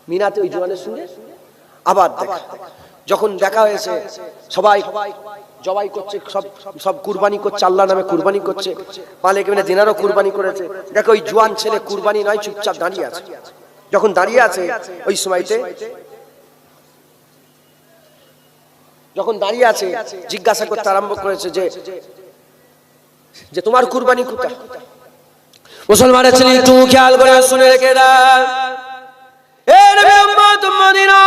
মিনাতে ওই জওয়ানের সঙ্গে আবার দেখা। যখন দেখা হয়েছে সবাই জবাই করছে, সব কুরবানি করছে, আল্লাহর নামে কুরবানি করছে, মালিক ইবনে দিনারও কুরবানি করেছে। দেখো ওই জওয়ান ছেলে কুরবানি নয়, চুপচাপ দাঁড়িয়ে আছে। যখন দাঁড়িয়ে আছে ওই সময়তে যখন দাঁড়িয়ে আছে জিজ্ঞাসা করতে আরম্ভ করেছে যে তোমার কুরবানি কোথায়? মুসলমানের ছেলে একটু খেয়াল করে শুনে রেখে দাও। এ নবী উম্মত মদিনা,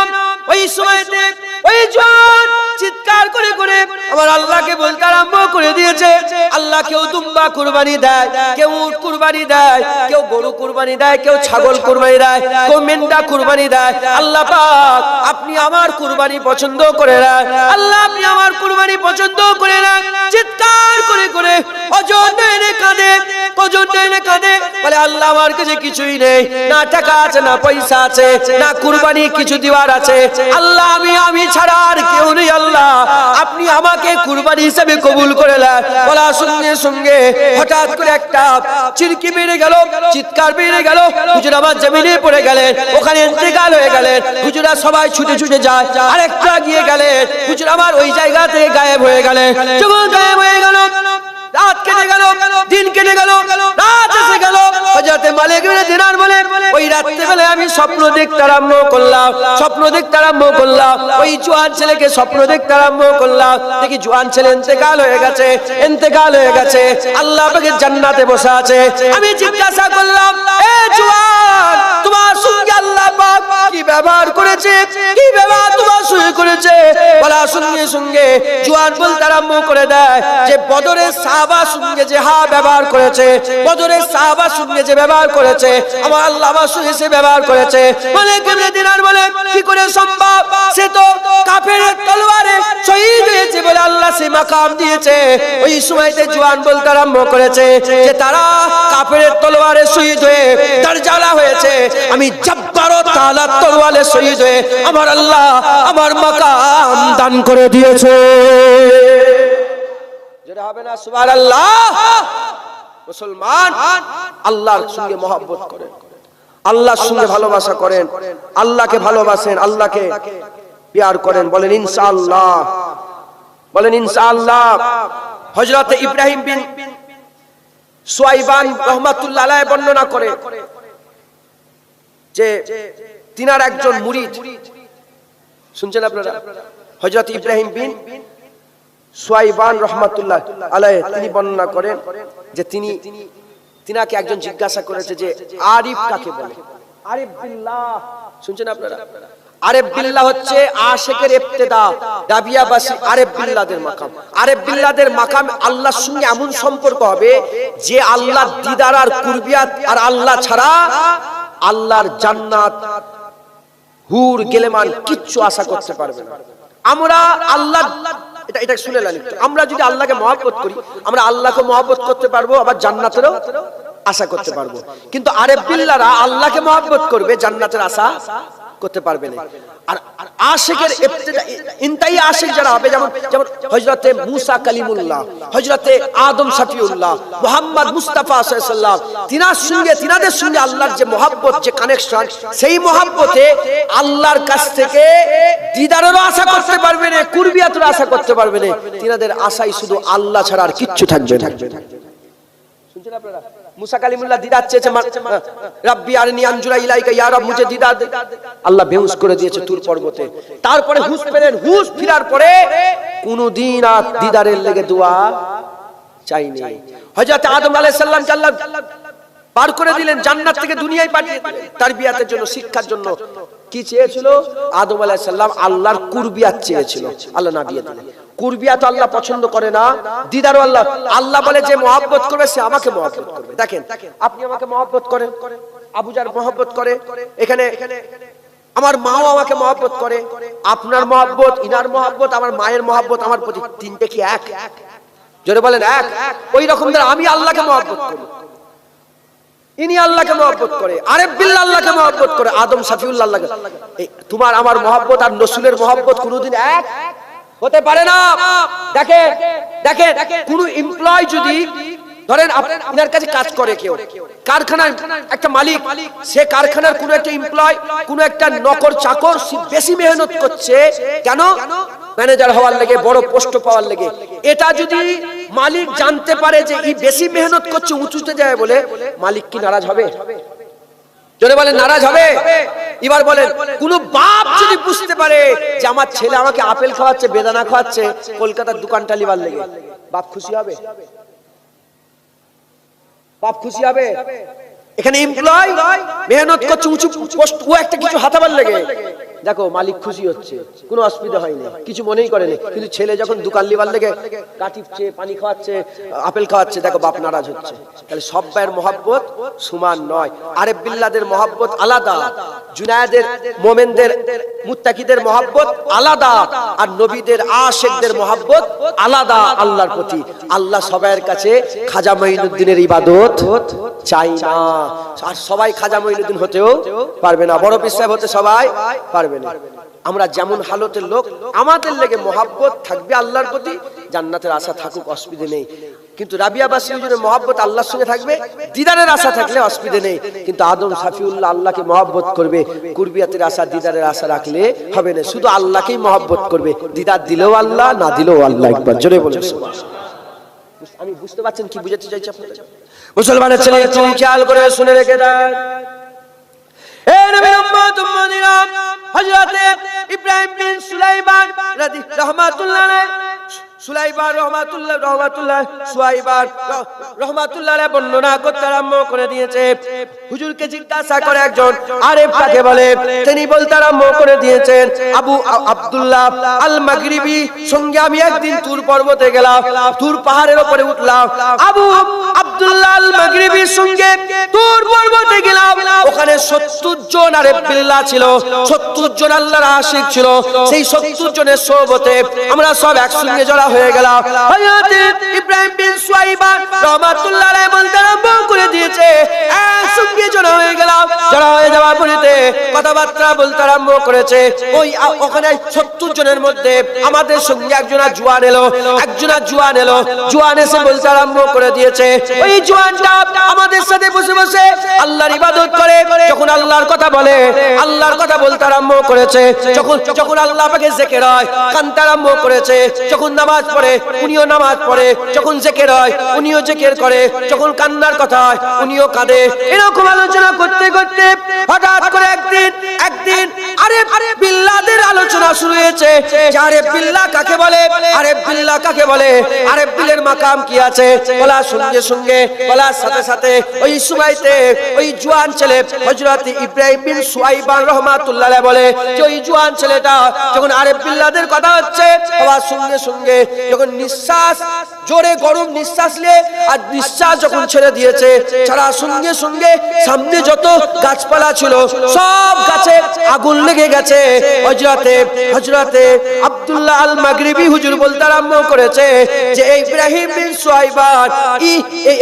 ওই সময়তে ওই জওয়ান চিৎকার করে করে আমার আল্লাহকে বলতে আরম্ভ করে দিয়েছে। আল্লাহ কেউ দুম্বা কুরবানি দেয়, কেউ উট কুরবানি দেয়, কেউ গরু কুরবানি দেয়, কেউ ছাগল কুরবানি দেয়, কেউ মেন্ডা কুরবানি দেয়। আল্লাহ পাক আপনি আমার কুরবানি পছন্দ করে না, আল্লাহ আপনি আমার কুরবানি পছন্দ করে না। চিৎকার করে করে অজন এনে কাঁদে, অজন এনে কাঁদে, বলে আল্লাহ আমার কাছে কিছুই নেই, না টাকা আছে, না পয়সা আছে, না কুরবানি কিছু দিবার আছে। আল্লাহ আমি ছাড়া আর কেউ নেই। আল্লাহ আপনি আমাকে কুরবানি হিসেবে কবুল করে নেন। বলার সঙ্গে সঙ্গে হঠাৎ করে একটা চিরকি বেড়ে গেল, চিৎকার বেড়ে গেল। হুজুর আমার জমিনে পড়ে গেলেন, ওখানে ইন্তেকাল হয়ে গেলেন। হুজুরা সবাই ছুটে ছুটে যায়, আরেকটা গিয়ে গেলেন। হুজুর আমার ওই জায়গা থেকে গায়েব হয়ে গেলেন। যখন গায়েব হয়ে গেল, রাত কেটে গেল, দিন কেটে গেল, রাত এসে গেল। হযরত মালিক ইবনে দিনার বলে ওই রাতে বেলা আমি স্বপ্ন দেখতে আরম্ভ করলাম, স্বপ্ন দেখতে আরম্ভ করলাম। ওই জওয়ান ছেলেকে স্বপ্ন দেখতে আরম্ভ করলাম। দেখি জওয়ান ছেলে ইন্তেকাল হয়ে গেছে, ইন্তেকাল হয়ে গেছে। আল্লাহ পাকের জান্নাতে বসে আছে। আমি জিজ্ঞাসা করলাম, এ জওয়ান, তোমার সঙ্গে আল্লাহ পাক কি ব্যবহার করেছে, কি ব্যবহার তোমার সঙ্গে করেছে? বলার সঙ্গে সঙ্গে জওয়ান বলতে আরম্ভ করে দেয় যে বদরের সাহাবার সঙ্গে যে ব্যবহার করেছে, বদরের সাহাবার সঙ্গে যে ব্যবহার করেছে, আমার আল্লাহ আমার সঙ্গে সে ব্যবহার করেছে। মালিক ইবনে দিনার বলে কি করে সম্ভব? সে তো কাফেরের তলোয়ারে শহীদ হয়েছে বলে আল্লাহ সে মাকাম দিয়েছে। ওই সময়তে জওয়ান বলতে আরম্ভ করেছে যে তারা কাফেরের তলোয়ারে শহীদ হয়ে দরজালা হয়েছে, আমি জব্বার তাআলার তলোয়ারে শহীদ হয়ে আমার আল্লাহ আমার মাকাম দান করে দিয়েছে। যেটা হবে না সুবহানাল্লাহ। মুসলমান আল্লাহর সঙ্গে মহব্বত করেন, আল্লাহর সঙ্গে ভালোবাসা করেন, আল্লাহকে ভালোবাসেন, আল্লাহকে প্যার করেন। বলেন ইনশাআল্লাহ, বলেন ইনশাআল্লাহ। হযরত ইব্রাহিম বিন সুয়াইবান রাহমাতুল্লাহ আলাইহি বর্ণনা করে যে তিনার একজন মুরিদ, শুনছেন আপনারা? হযরত ইব্রাহিম বিন সুয়াইবান রাহমাতুল্লাহ আলাইহি তিনি বর্ণনা করেন যে তিনাকে একজন জিজ্ঞাসা করেছে যে আরিফ কাকে বলে? আরিফ বিল্লাহ, শুনছেন আপনারা? আরিফ বিল্লাহ হচ্ছে আশিকের ইবতিদা, দাবিয়াবাসী আরিফ বিল্লাহদের মাকাম। আরিফ বিল্লাহদের মাকাম আল্লাহর সঙ্গে এমন সম্পর্ক হবে যে আল্লাহর দিদার আর কুরবিয়াত আর আল্লাহ ছাড়া আল্লাহর জান্নাত, হুর, গেলেমান কিচ্ছু আশা করতে পারবে না। আমরা আল্লাহ এটা শুনে নেন একটু। আমরা যদি আল্লাহকে মহব্বত করি, আমরা আল্লাহকে মহব্বত করতে পারবো, আবার জান্নাতেরও আশা করতে পারবো। কিন্তু আরিফ বিল্লাহরা আল্লাহকে মহব্বত করবে, জান্নাতের আশা করতে পারবে না। আর আশিকের ইবতিদা ইনতাই আশিক যারা হবে, যেমন হযরতে মুসা কালিমুল্লাহ, হযরতে আদম শফিউল্লাহ, মুহাম্মদ মুস্তাফা সাল্লাল্লাহু আলাইহি ওয়াসাল্লাম, তিনাদের সঙ্গে আল্লাহর যে মহব্বত, যে কানেকশন, সেই মহব্বতে আল্লাহর কাছ থেকে দিদারেরও আশা করতে পারবে না, কুরবিয়াতেরও আশা করতে পারবে না। তিনাদের আশাই শুধু আল্লাহ ছাড়া আর কিচ্ছু থাকবে না। শুনছেন আপনারা? মুসা কালিমুল্লাহ দিদার চেয়েছে, রাব্বি আরনি আনজুরা ইলাইকা, ইয়া রব মুঝে দিদার দে। আল্লাহ বেহুশ করে দিয়েছে তুর পর্বতে। তারপরে হুঁশ পেলেন, হুঁশ ফিরার পরে কোনদিন আর দিদারের লেগে দোয়া চাইনি। হযরত আদম আলাইহিস সালামকে আল্লাহ পার করে দিলেন, জান্নাত থেকে দুনিয়ায় পাঠিয়ে দিলেন তারবিয়াতের জন্য, শিক্ষার জন্য। কি চেয়েছিল আদম আলাইহিস সালাম? আল্লাহর কুরবিয়াত চেয়েছিল, আল্লাহ না দিয়ে দিলেন। কুরবিয়াত আল্লাহ পছন্দ করে না, দিদারও আল্লাহ। আল্লাহ বলে যে মহব্বত করবে সে আমাকে মহব্বত করবে। দেখেন, আপনি আমাকে মহব্বত করেন, আবু জার মহব্বত করে, এখানে আমার মাও আমাকে মহব্বত করে। আপনার মহব্বত, ইনার মহব্বত, আমার মায়ের মহব্বত আমার প্রতি, তিনটে কি এক? জোরে বলেন এক। ওই রকম আমি আল্লাহকে মহব্বত করি, ইনি আল্লাহকে মহব্বত করে, আরিফ বিল্লাহ আল্লাহকে মহব্বত করে, আদম শফিউল্লাহ আল্লাহকে। তোমার আমার মহব্বত আর রাসূলের মহব্বত কোনোদিন এক হতে পারে না। দেখেন কোন এমপ্লয় যদি ধরেন আপনার কাছে কাজ করে কেউ, কারখানায় একটা মালিক, সে কারখানার কোনো একটা এমপ্লয়, কোনো একটা নকর চাকর বেশি মেহনত করছে, কেন? ম্যানেজার হওয়ার লেগে, বড় পোস্ট পাওয়ার লেগে। এটা যদি মালিক জানতে পারে যে এই বেশি মেহনত করছে, উঁচুতে যায় বলে, মালিক কি নারাজ হবে? জোরে বলেন, নারাজ হবে? এবার বলেন, কোন বাপ যদি বুঝতে পারে যে আমার ছেলে আমাকে আপেল খাওয়াচ্ছে, বেদানা খাওয়াচ্ছে কলকাতার দোকানটা লিবার লেগে, বাপ খুশি হবে? বাপ খুশি হবে? এখানে এমপ্লয় মেহনত করছে, উঁচু পোস্ট, ও একটা কিছু হাতাবার লেগে, দেখো মালিক খুশি হচ্ছে, কোনো অসুবিধা হয়নি, কিছু মনেই করেনি। কিন্তু ছেলে যখন দোকান লিবার লেগে কাটিচ্ছে, পানি খাওয়াচ্ছে, আপেল খাওয়াচ্ছে, দেখো বাপ নারাজ হচ্ছে। তাহলে সব ভাইয়ের মহব্বত সমান নয়। আরেফ বিল্লাহদের মহব্বত আলাদা, জুনায়েদের, মোমেনদের, মুত্তাকিদের মহব্বত আলাদা, আর নবীদের আশিকদের মহব্বত আলাদা আল্লাহর প্রতি। আল্লাহ সবাইয়ের কাছে খাজা মঈনুদ্দিনের ইবাদত চাই না, আর সবাই খাজা মঈনুদ্দিন হতেও পারবে না, বড় পীর সাহেব হতে সবাই পারবে না। আমরা যেমন হালতের লোক, আমাদের লেগে মহব্বত থাকবে আল্লাহর প্রতি, জান্নাতের আশা থাকুক, অসুবিধা নেই। কিন্তু রাবিয়া বাসরির মহব্বত আল্লাহর সঙ্গে থাকবে, দিদারের আশা থাকলে অসুবিধা নেই। কিন্তু আদম সাফিউল্লাহ আল্লাহকে মহব্বত করবে, কুরবিয়াতের আশা, দিদারের আশা রাখলে হবে না, শুধু আল্লাহকেই মহব্বত করবে, দিদার দিলেও আল্লাহ, না দিলেও আল্লাহ। একবার জোরে বলুন সুবহানাল্লাহ। আমি বুঝতে পারছেন কি বুঝাতে চাইছি আপনাদের? মুসলমানের ছেলে একটু খেয়াল করে শুনে রেখে দেন। এ নবীর উম্মত উম্মতিরা, হযরত ইব্রাহিম বিন সুলাইমান রাহমাতুল্লাহ আলাইহি, সুলাইমান রহমাতুল্লাহ বর্ণনা করতে আরম্ভ করে দিয়েছে। হুজুরকে জিজ্ঞাসা করে একজন আরেফ কাকে বলে, তিনি বলতে আরম্ভ করে দিয়েছেন আবু আব্দুল্লাহ আল মাগরিবি সঙ্গে আমি একদিন তুর পর্বতে গেলাম, তুর পাহাড়ের উপরে উঠলাম, আবু আব্দুল্লাহ আল মাগরিবির সঙ্গে তুর পর্বতে গেলাম, ওখানে 70 জন আরেফ বিল্লাহ ছিল, 70 জন আল্লাহর আশিক ছিল। সেই 70 জনের সোহবতে আমরা সব একসঙ্গে জড়া হয়ে গেলাম। হযরত ইব্রাহিম বিন সুলাইমান রাহমাতুল্লাহ আলাইহি বলতে আরম্ভ করে দিয়েছে, একসঙ্গে জড়া হয়ে গেলাম, জড়া হয়ে যাওয়ার পরেতে কথাবার্তা বলতে আরম্ভ করেছে। ওই ওখানে 70 জনের মধ্যে আমাদের সঙ্গে একজনা জওয়ান এলো, জওয়ান এসে বলতে আরম্ভ করে দিয়েছে, ওই জওয়ানটা আমাদের সাথে বসে বসে আল্লাহর ইবাদত করে, যখন আল্লাহর কথা বলে, আল্লাহর কথা বলতে আরম্ভ করেছে, যখন আল্লাহ পাকে জিকির হয় কানতে আরম্ভ করেছে, যখন নামাজ পড়ে উনিও নামাজ পড়ে, যখন জিকির হয় উনিও জিকির করে, যখন কান্নার কথা হয় উনিও কাঁদে। এরকম আলোচনা করতে করতে হঠাৎ করে একদিন আরেফ বিল্লাহদের আলোচনা শুরু হয়েছে। আরেফ বিল্লাহ কাকে বলে, আরেফ বিল্লাহ কাকে বলে, আরেফ বিলের মাকাম কি আছে, বলার সঙ্গে সঙ্গে, বলার সাথে সাথে ওই সময়তে ওই জওয়ান ছেলে হযরত ইব্রাহিম বিন সুলাইমান রাহমাতুল্লাহ আলাইহি বলে যে ওই জওয়ান ছেলেটা যখন আরেফ বিল্লাহদের কথা হচ্ছে, হওয়ার সঙ্গে সঙ্গে যখন নিঃশ্বাস, জোরে গরম নিঃশ্বাস নিয়ে আর নিঃশ্বাস যখন ছেড়ে দিয়েছে, ছাড়ার সঙ্গে সঙ্গে সামনে যত গাছপালা ছিল সব গাছে আগুন লেগে গেছে। হযরতে আব্দুল্লাহ আল মাগরিবি হুজুর বলতে আরম্ভ করেছে যে ইব্রাহিম বিন সুলাইমান,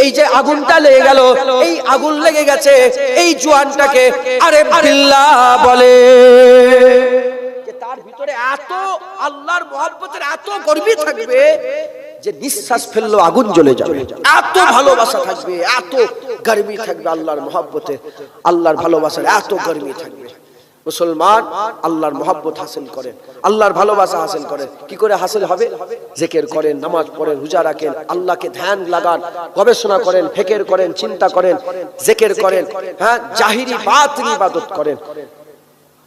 এই যে আগুনটা লেগে গেল, এই আগুন লেগে গেছে, এই জওয়ানটাকে আরেফ বিল্লাহ বলে। তার ভিতরে এত আল্লাহর মহব্বতের এত গর্বী থাকবে যে নিঃশ্বাস ফেললো আগুন জ্বলে যাবে, এত ভালোবাসা থাকবে, এত গর্বী থাকবে আল্লাহর মহব্বতে, আল্লাহর ভালোবাসার এত গর্বী থাকবে। মুসলমান আল্লাহর মহব্বত হাসিল করেন, আল্লাহর ভালোবাসা হাসিল করেন। কি করে হাসিল হবে? জিকির করেন, নামাজ পড়েন, রোজা রাখেন, আল্লাহকে ধ্যান লাগান, গবেষণা করেন, ফিকির করেন, চিন্তা করেন, জিকির করেন, হ্যাঁ, জাহিরি বাতিনি ইবাদত করেন।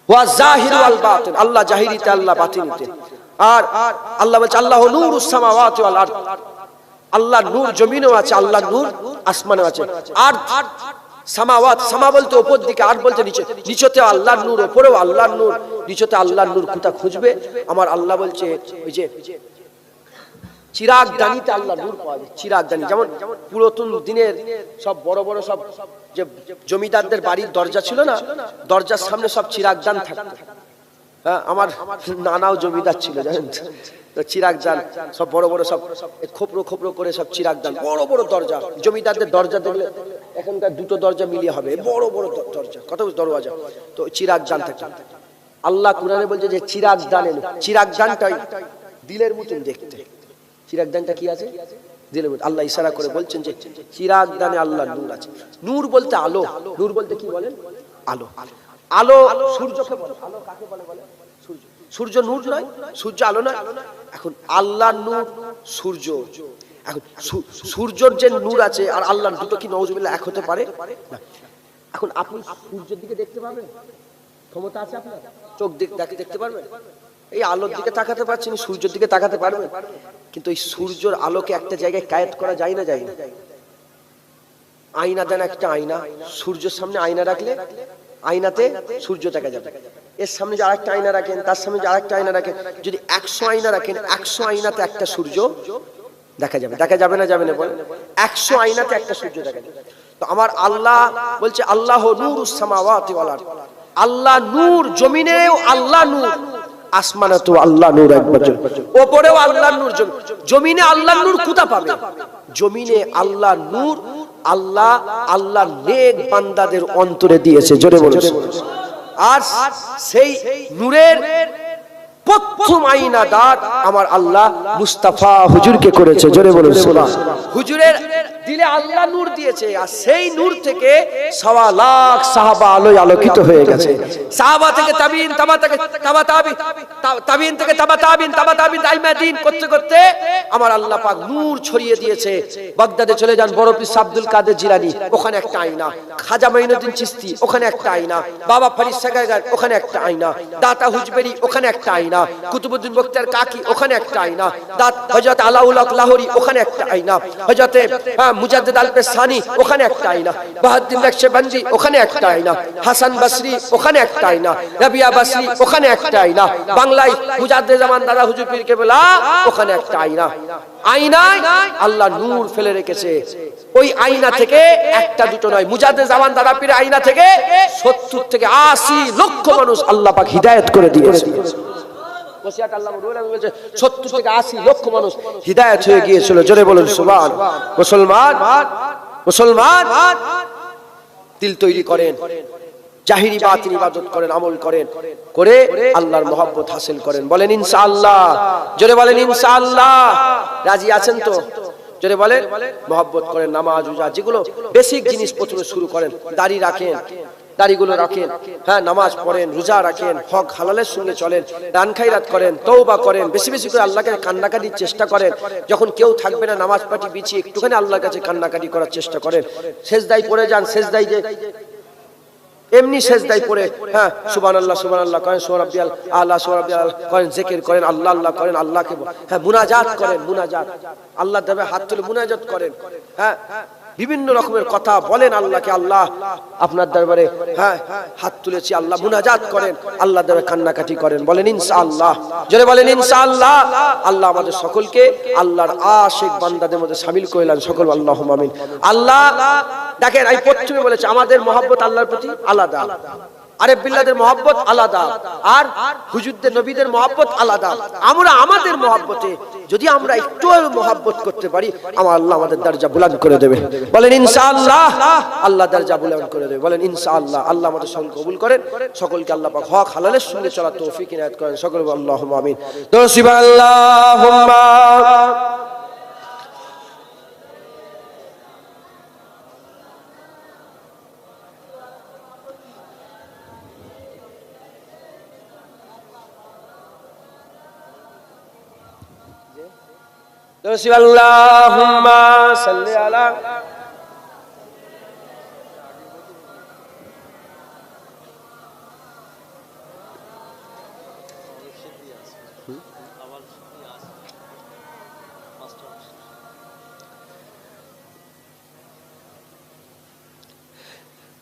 ওয়া জাহিরু আল বাতিন, আল্লাহ জাহিরিতে, আল্লাহ বাতিনিতে। আর আল্লাহ বলছে আল্লাহু নূরুস সামাওয়াতি ওয়াল আরদ, আল্লাহর নূর জমিনেও আছে, আল্লাহর নূর আসমানেও আছে। আর সামাওয়াত, সামা বলতে উপর দিকে, আর বলতে নিচে, নিচেতে আল্লাহর নূর, উপরেও আল্লাহর নূর, নিচেতে আল্লাহর নূর। কোথা খুঁজবে? আমার আল্লাহ বলছে ওই যে চিরাগ দানিতে আল্লাহর নূর পাওয়া যায়। চিরাগ দানি যেমন পুরাতন দিনের সব বড় বড় সব যে জমিদারদের বাড়ির দরজা ছিল না, দরজার সামনে সব চিরাগ দান থাকতো। হ্যাঁ, আমার নানাও জমিদার ছিল, জানেন তো, চিরাগ দান সব বড় বড় সব খোপড়ো খোপড়ো করে সব চিরাগ দান, বড় বড় দরজা। জমিদারদের দরজা দেখলে এখনকার দুটো দরজা মিলিয়ে হবে, বড় বড় দরজা, কত দরওয়াজা, তো চিরাগ দান থাকে। আল্লাহ কুরআনে বলছে যে চিরাগ দান এলো, চিরাগ দানটাই দিলের মতন দেখতে। চিরাগ দানটা কি আছে? দিলের মধ্যে আল্লাহ ইশারা করে বলছেন যে চিরাগ দানে আল্লাহ নূর আছে। নূর বলতে আলো, নূর বলতে কি বলেন? আলো। আলো সূর্যকে বলে। আলো কাকে বলে? বলে সূর্য। সূর্য নূর নয়, সূর্য আলো নয়। এখন আল্লাহর নূর, সূর্য। এখন সূর্যর যে নূর আছে আর আল্লাহর দুটো কি নাউজুবিল্লাহ এক হতে পারে না? এখন আপনি সূর্যের দিকে দেখতে পারবেন? ক্ষমতা আছে আপনার? চোখ দেখতে পারবেন? এই আলোর দিকে তাকাতে পারছেন, সূর্যের দিকে তাকাতে পারবেন? কিন্তু এই সূর্যের আলোকে একটা জায়গায় কায়েদ করা যায় না? যায় না? আয়না দেন, একটা আয়না, সূর্যের সামনে আয়না রাখলে আয়নাতে সূর্য দেখা যাবে। এর সামনে যে আরেকটা আয়না রাখেন, তার সামনে যে আরেকটা আয়না রাখেন, যদি 100 আয়না রাখেন, 100 আয়নাতে একটা সূর্য দেখা যাবে। দেখা যাবে না? যাবে না? বলেন। 100 আয়নাতে একটা সূর্য দেখা যাবে। তো আমার আল্লাহ বলছে আল্লাহ নূরুস সামাওয়াতি ওয়াল আরদ, আল্লাহ নূর, জমিনেও আল্লাহ নূর, আসমানে তো আল্লাহ নূর একবার, উপরেও আল্লাহ নূর, জমিনে আল্লাহ নূর কোথা পাবে? জমিনে আল্লাহ নূর আল্লাহ নেক বান্দাদের অন্তরে দিয়েছে, জোরে বলুন। আর সেই নূরের প্রথম আইনাদার আমার আল্লাহ মুস্তাফা হুজুরকে করেছে, জোরে বলুন সুবহানাল্লাহ। হুজুরের দিলে আল্লাহ নূর দিয়েছে, আর সেই নূর থেকে 1.25 লাখ সাহাবা আলোয় আলোকিত হয়ে গেছে। সাহাবা থেকে তাবিন, তাবিন থেকে তাবিন দাইমাদিন করতে করতে আমার আল্লাহ পাক নূর ছড়িয়ে দিয়েছে। বাগদাদে চলে যান, বড় পীর আব্দুল কাদের জিলানী, ওখানে একটা আয়না। খাজা মাইনুদ্দিন চিশতি, ওখানে একটা আয়না। বাবা ফরিদ সাগারগার, ওখানে একটা আয়না। দাতা হুজবেরি, ওখানে একটা আয়না। কুতুবউদ্দিন বখতিয়ার কাকি, ওখানে একটা আয়না। হযরত আলাউল হক লাহোরী, ওখানে একটা আয়না। হযরত মুজাদ্দিদ আল-পেসানি, ওখানে একটা আয়না। বাহাউদ্দিন নকশবন্দি, ওখানে একটা আয়না। হাসান বসরি, ওখানে একটা আয়না। রাবিয়া বসরি, ওখানে একটা আয়না। বাংলায় মুজাদ্দিদ জামান দাদা হুজুর পীর কেবলা, ওখানে একটা আয়না। আয়নায় আল্লাহ নূর ফেলে রেখেছে। ওই আয়না থেকে একটা দুটো নয়, মুজাদ্দিদ জামান দাদা পীর আয়না থেকে 70 থেকে 80 লক্ষ মানুষ আল্লাহ পাক হিদায়াত করে দিয়েছে। 70 থেকে 80 লক্ষ মানুষ হিদায়াত হয়ে গিয়েছিল, জোরে বলুন সুবহানাল্লাহ। মুসলমান দিল তৈরি করেন, জাহিরি বাতিন ইবাদত করেন, আমল করেন, করে আল্লাহর মহব্বত হাসিল করেন। বলেন ইনশাআল্লাহ, জোরে বলেন ইনশাআল্লাহ। রাজি আছেন তো? জোরে বলেন। মহব্বত করেন, নামাজ রোজা যেগুলো বেসিক জিনিস প্রথমে শুরু করেন। দাড়ি রাখেন, দাড়িগুলো রাখেন, হ্যাঁ, নামাজ পড়েন, রোজা রাখেন, হক হালালের সঙ্গে চলেন, দান খায়রাত করেন, তওবা করেন, বেশি বেশি করে আল্লাহকে কান্নাকাটির চেষ্টা করেন। যখন কেউ থাকবে না, নামাজ পাটি বিছিয়ে একটুখানি আল্লাহর কাছে কান্নাকাটি করার চেষ্টা করেন। সেজদায় পড়ে যান, সেজদায় যে এমনি সেজদায় পড়ে, হ্যাঁ, সুবহানাল্লাহ সুবহানাল্লাহ করেন, সুবহানাল্লাহ আল্লাহ সুবহানাল্লাহ করেন, জিকির করেন, আল্লাহ আল্লাহ করেন, আল্লাহকে, হ্যাঁ, মুনাজাত করেন, মুনাজাত আল্লাহ দেবে হাত তুলে মুনাজাত করেন, হ্যাঁ, বিভিন্ন রকমের কথা বলেন আল্লাহকে। আল্লাহ আপনার দরবারে, হ্যাঁ, হাত তুলেছি, আল্লাহ মুনাজাত করেন, আল্লাহ দেবে কান্নাকাটি করেন। বলেন ইনশাআল্লাহ, জোরে বলেন ইনশাআল্লাহ। আল্লাহ আমাদের সকলকে আল্লাহর আশিক বান্দাদের মধ্যে শামিল করে নেন, সকল আল্লাহুম্মা আমিন। আল্লাহ দেখেন, আমি প্রথমে বলেছি আমাদের মহব্বত আল্লাহর প্রতি আলাদা, আরে বিল্লাহদের মহব্বত আলাদা, আর হুজুরদের নবীদের মহব্বত আলাদা। আমরা আমাদের মহব্বতে যদি আমরা একটু মহব্বত করতে পারি, আমার আল্লাহ আমাদের দরজা বুলন্দ করে দেবে। বলেন ইনশাআল্লাহ, আল্লাহ দরজা বুলন্দ করে দেবে। বলেন ইনশাআল্লাহ। আল্লাহ আমাদের সকল কবুল করেন, সকলকে আল্লাহ পাক হক হালালের সঙ্গে চলার তৌফিক ইনায়াত করেন, সকল আল্লাহুম্মা আমিন। দোসিবা আল্লাহুম্মা আল্লাহুম্মা সাল্লি আলা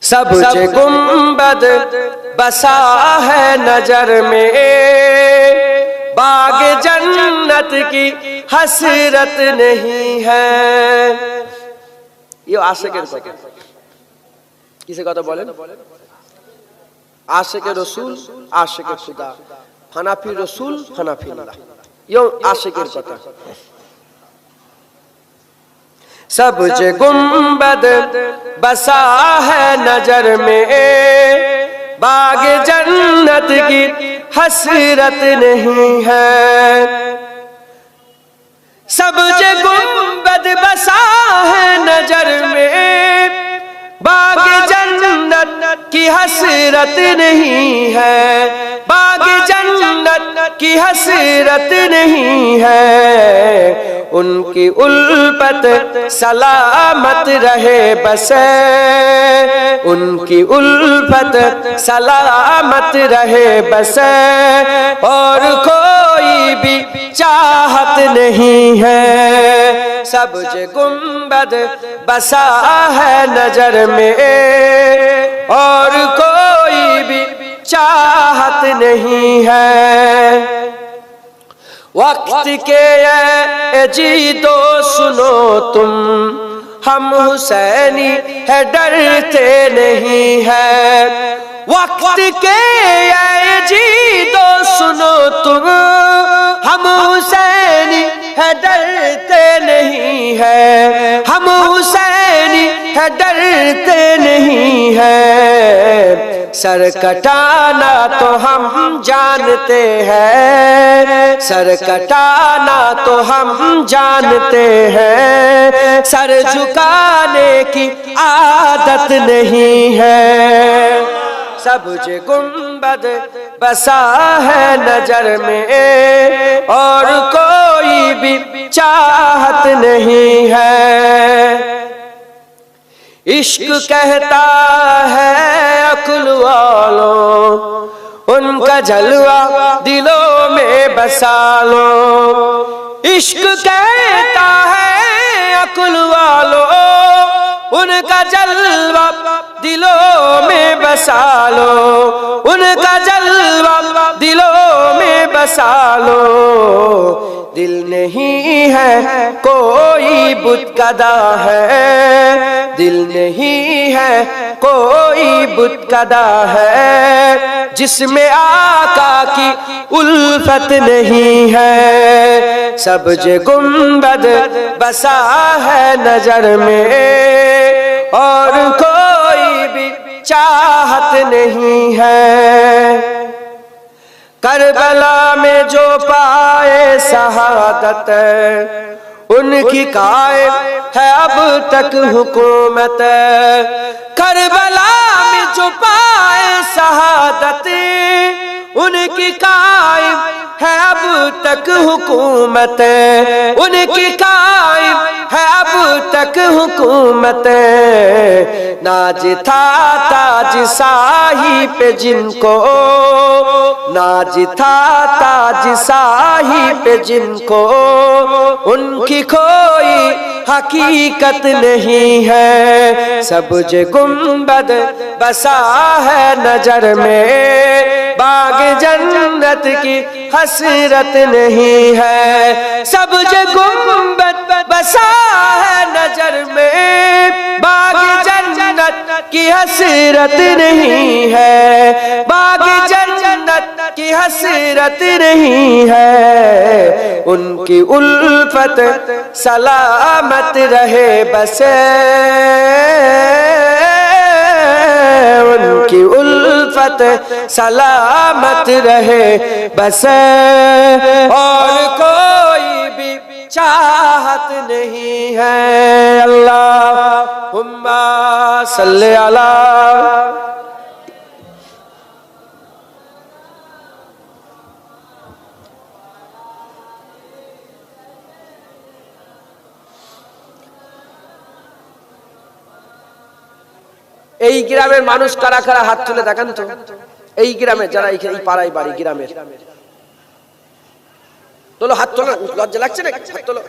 सबसे गुंबद बसा है नजर में, बाग जन्नत की हसरत नहीं है। ये आशिकेर কথা, কিসের কথা বলেন? आशिके रसूल, आशिके खुदा, हानाफी रसूल, हानाफी अल्लाह, ये आशिकेर কথা। सबसे गुंबद बसा है नजर में, बाग जन्नत की हसरत नहीं है। सब्ज गुंबद बसा है नजर में, बाग जन्नत की हसरत नहीं है, बाग जन्नत की हसरत नहीं है। उनकी उल्फत सलामत रहे बस, उनकी उल्फत सलामत रहे बस, और कोई भी चाहत नहीं है। सब्ज गुंबद बसा है नजर में, और कोई भी चाहत नहीं है। वक्त के ये जी दो सुनो तुम, हम हुसैनी है डरते नहीं है। वक्त के ये जी दो सुनो तुम, हम हुसैनी है डरते नहीं है, हम हुसैनी है डरते नहीं है। सर कटाना तो हम जानते हैं, सर कटाना तो हम जानते हैं, सर झुकाने की आदत नहीं है। सब्ज गुंबद बसा है नजर में, और कोई भी चाहत नहीं है। इश्क कहता है अक्ल वालों, उनका जलवा दिलों में बसा लो। इश्क कहता है अक्ल वालों, उनका जलवा दिलों में बसा लो, उनका जलवा दिलों में बसा लो। दिल नहीं है कोई बुत कदा है, दिल नहीं है कोई बुत कदा है, जिसमें आका की उल्फत नहीं है। सब्ज गुंबद बसा है नजर में, और कोई भी चाहत नहीं है। करबला में जो पाए शहादत, उनकी कायम है अब तक हुकूमत। करबला में जो पाए शहादत, उनकी कायम है अब तक हुकूमत, उनकी कायम है अब तक हुकूमत। नाज था ताज शाही पे जिनको, नाज था ताज शाही पे जिनको, उनकी कोई हकीकत नहीं है। सब्ज गुंबद बसा है नजर में, बाग जन्नत की हसरत नहीं है। सब्ज गुंबद बसा है नजर में, बाग जन्नत की हसरत नहीं है, बाग जन्नत की हसरत नहीं है। उनकी उल्फत सलामत रहे बस, उनकी उल्फत सलामत रहे बस, और कोई भी चाहत नहीं है। अल्लाहुम्मा सल्ली अला। এই গ্রামের মানুষ কারা কারা হাত তুলে দেখান তো। এই গ্রামে যারা এই পাড়ায় বাড়ি গ্রামের, তোলো হাত তোলো। লজ্জা লাগছে না? হাত তোলো।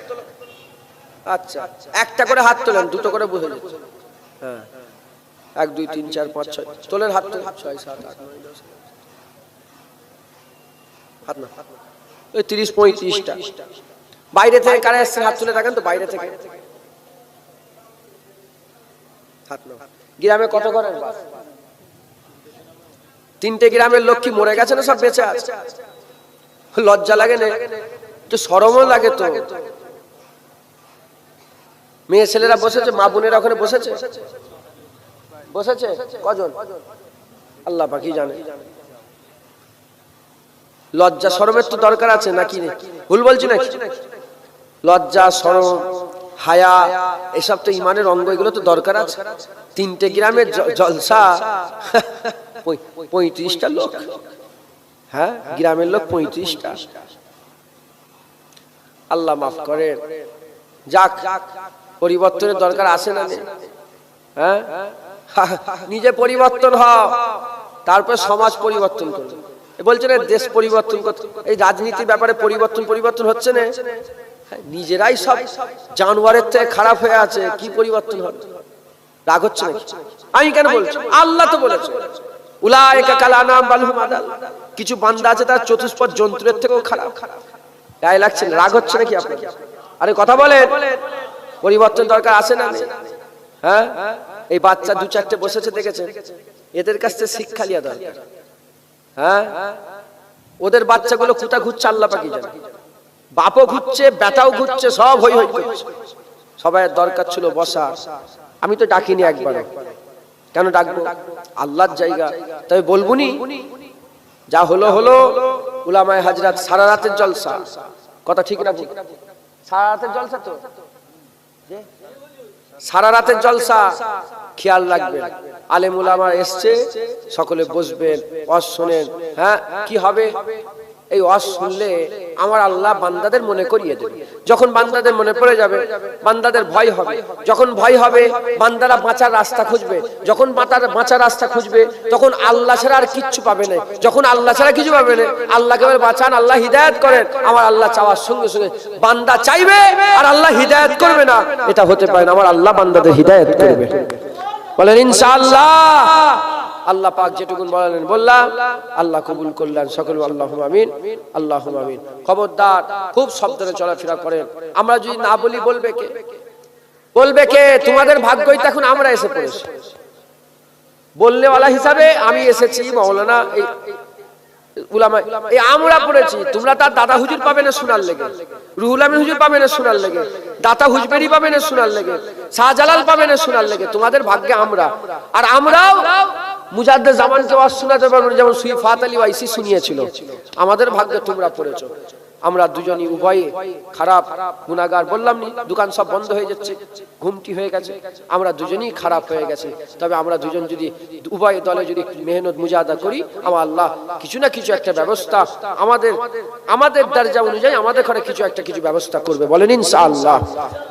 আচ্ছা, একটা করে হাত তোলেন, দুটো করে বুঝে যাচ্ছে। হ্যাঁ, 1 2 3 4 5 6 তোলেন হাত তোলেন। 6 7 8 9 10 হাত না, ওই 30 35টা। বাইরে থেকে কারা এসেছেন হাত তুলে দেখান তো। বাইরে থেকে হাত না। গ্রামে কত করেন? 3টে গ্রামের লোক কি মরে গেছে না সব বেঁচে আছে? লজ্জা লাগে না? তো শরমও লাগে তো। মেয়ে ছেলেরা বসেছে, মা বোনেরা ওখানে বসেছে, বসেছে কজন? আল্লাহ পাকি জানে। লজ্জা শরমের তো দরকার আছে নাকি? ভুল বলছি নাকি? লজ্জা, শরম, হায়া, এসব তো ইমানের অঙ্গ, এগুলো তো দরকার আছে। 3টে গ্রামের জলসা, 35টা লোক, হ্যাঁ গ্রামের লোক 35টা। আল্লাহ মাফ করেন। যাক, পরিবর্তনের দরকার আছে না? হ্যাঁ, নিজে পরিবর্তন হও, তারপর সমাজ পরিবর্তন করো। বলছে না দেশ পরিবর্তন করতে, এই রাজনীতির ব্যাপারে পরিবর্তন হচ্ছে না? নিজেরাই সব জানোয়ারের থেকে খারাপ হয়ে আছে, কি পরিবর্তন হবে? রাগ হচ্ছে নাকি? আমি কেন বলছি? আল্লাহ তো বলেছে উলাইকা কাল আনাম বাল হুম আদাল। কিছু বান্দা আছে তার চতুষ্পদ জন্তুর থেকেও খারাপ। গায়ে লাগছে না? রাগ হচ্ছে নাকি আপনার? আরে কথা বলেন, পরিবর্তন দরকার আছে না? হ্যাঁ, এই বাচ্চা 2-4টে বসেছে দেখেছেন, এদের কাছ থেকে শিক্ষা লিয়া দরকার। হ্যাঁ, ওদের বাচ্চাগুলো কোথায় ঘুরছে আল্লাহ পাকই জানে। বাপও ঘুরছে, বেটাও ঘুরছে, সব হই হই করছে। সবাই দরকার ছিল বসা। আমি তো ডাকিনি একবার, কেন ডাকবো? আল্লাহর জায়গা, তবে বলবুনি। যা হলো হলো। উলামায়ে হাজরাত সারা রাতের জলসা, কথা ঠিক না? সারা রাতের জলসা তো, সারা রাতের জলসা, খেয়াল রাখবেন। আলেম উলামা এসছে, সকলে বসবেন, ওয়াজ শোনেন। হ্যাঁ, কি হবে? এই ওয়াজ শুনলে আমার আল্লাহ বান্দাদের মনে করিয়ে দেবে। যখন বান্দাদের মনে পড়ে যাবে, বান্দাদের ভয় হবে। যখন ভয় হবে, বান্দারা বাঁচার রাস্তা খুঁজবে। যখন বাঁচার রাস্তা খুঁজবে, তখন আল্লাহ ছাড়া আর কিচ্ছু পাবে না। যখন আল্লাহ ছাড়া কিছু পাবে না, আল্লাহকে বলে বাঁচান, আল্লাহ হিদায়াত করেন। আমার আল্লাহ চাওয়ার সঙ্গে সঙ্গে বান্দা চাইবে আর আল্লাহ হিদায়াত করবে না, এটা হতে পারে না। আমার আল্লাহ বান্দাদের হিদায়াত করবে, বলেন ইনশাআল্লাহ। আল্লাহ পাক যেটুকুন বলেন বললাম, আল্লাহ কবুল করলেন। সকল আল্লাহুম্মা আমিন, আল্লাহুম্মা আমিন। খবরদার, খুব সাবধানে চলাফেরা করেন। আমরা যদি না বলি, বলবে কে? বলবে কে? তোমাদের ভাগ্যই তো এখন আমরা এসে পড়েছি। বললেওয়ালা হিসাবে আমি এসেছি, মাওলানা উলামা এই আমরা পড়েছি। তোমরা তার দাদা হুজুর পাবে না শোনার লেগে, রুহুল আমিন হুজুর পাবে না শোনার লেগে, দাতা হুজবেরি পাবে না শোনার লেগে, শাহজালাল পাবে না শোনার লেগে। তোমাদের ভাগ্যে আমরা। আর আমরাও মুজাদ্দেদ জামানকে ওয়াজ শোনাতে পারবো না, যেমন সুইফাত আলী ওয়াইসি শুনিয়েছিল। আমাদের ভাগ্যে তোমরা পড়েছো। আমরা দুজনই উভয়ে খারাপ, গুনাহগার। বললাম নি, দোকান সব বন্ধ হয়ে যাচ্ছে, ঘুমটি হয়ে গেছে, আমরা দুজনই খারাপ হয়ে গেছে। তবে আমরা দুজন যদি উভয় দলে যদি মেহনত মুজাহাদা করি, আমার আল্লাহ কিছু না কিছু একটা ব্যবস্থা আমাদের দরজা অনুযায়ী আমাদের ঘরে কিছু ব্যবস্থা করবে, বলেন ইনশাআল্লাহ।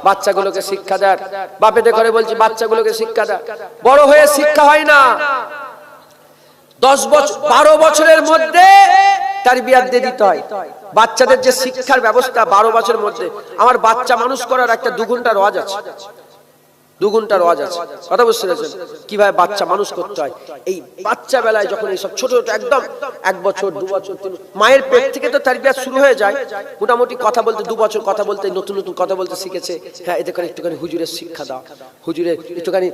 বাচ্চাগুলোকে শিক্ষা দেন, বাপেদের ঘরে বলছি বাচ্চাগুলোকে শিক্ষা দেন। বড় হয়ে শিক্ষা হয় না, 10 বছর 12 বছরের মধ্যে তারবিয়াত দিয়ে দিতে হয়। বাচ্চাদের যে শিক্ষার ব্যবস্থা 12 বছরের মধ্যে, আমার বাচ্চা মানুষ করার একটা 2 ঘন্টা ওয়াজ আছে, 2 ঘন্টা ওয়াজ আছে। কথা বুঝতে পেরেছেন? কিভাবে বাচ্চা মানুষ করতে হয়। এই বাচ্চা বেলায় যখন এইসব ছোট ছোট একদম 1 বছর 2 বছর 3, মায়ের পেট থেকে তো তারবিয়াত শুরু হয়ে যায়। মোটামুটি কথা বলতে 2 বছর কথা বলতে, নতুন নতুন কথা বলতে শিখেছে। হ্যাঁ, এদের করে একটুখানি হুজুরের শিক্ষা দাও, হুজুরের একটুখানি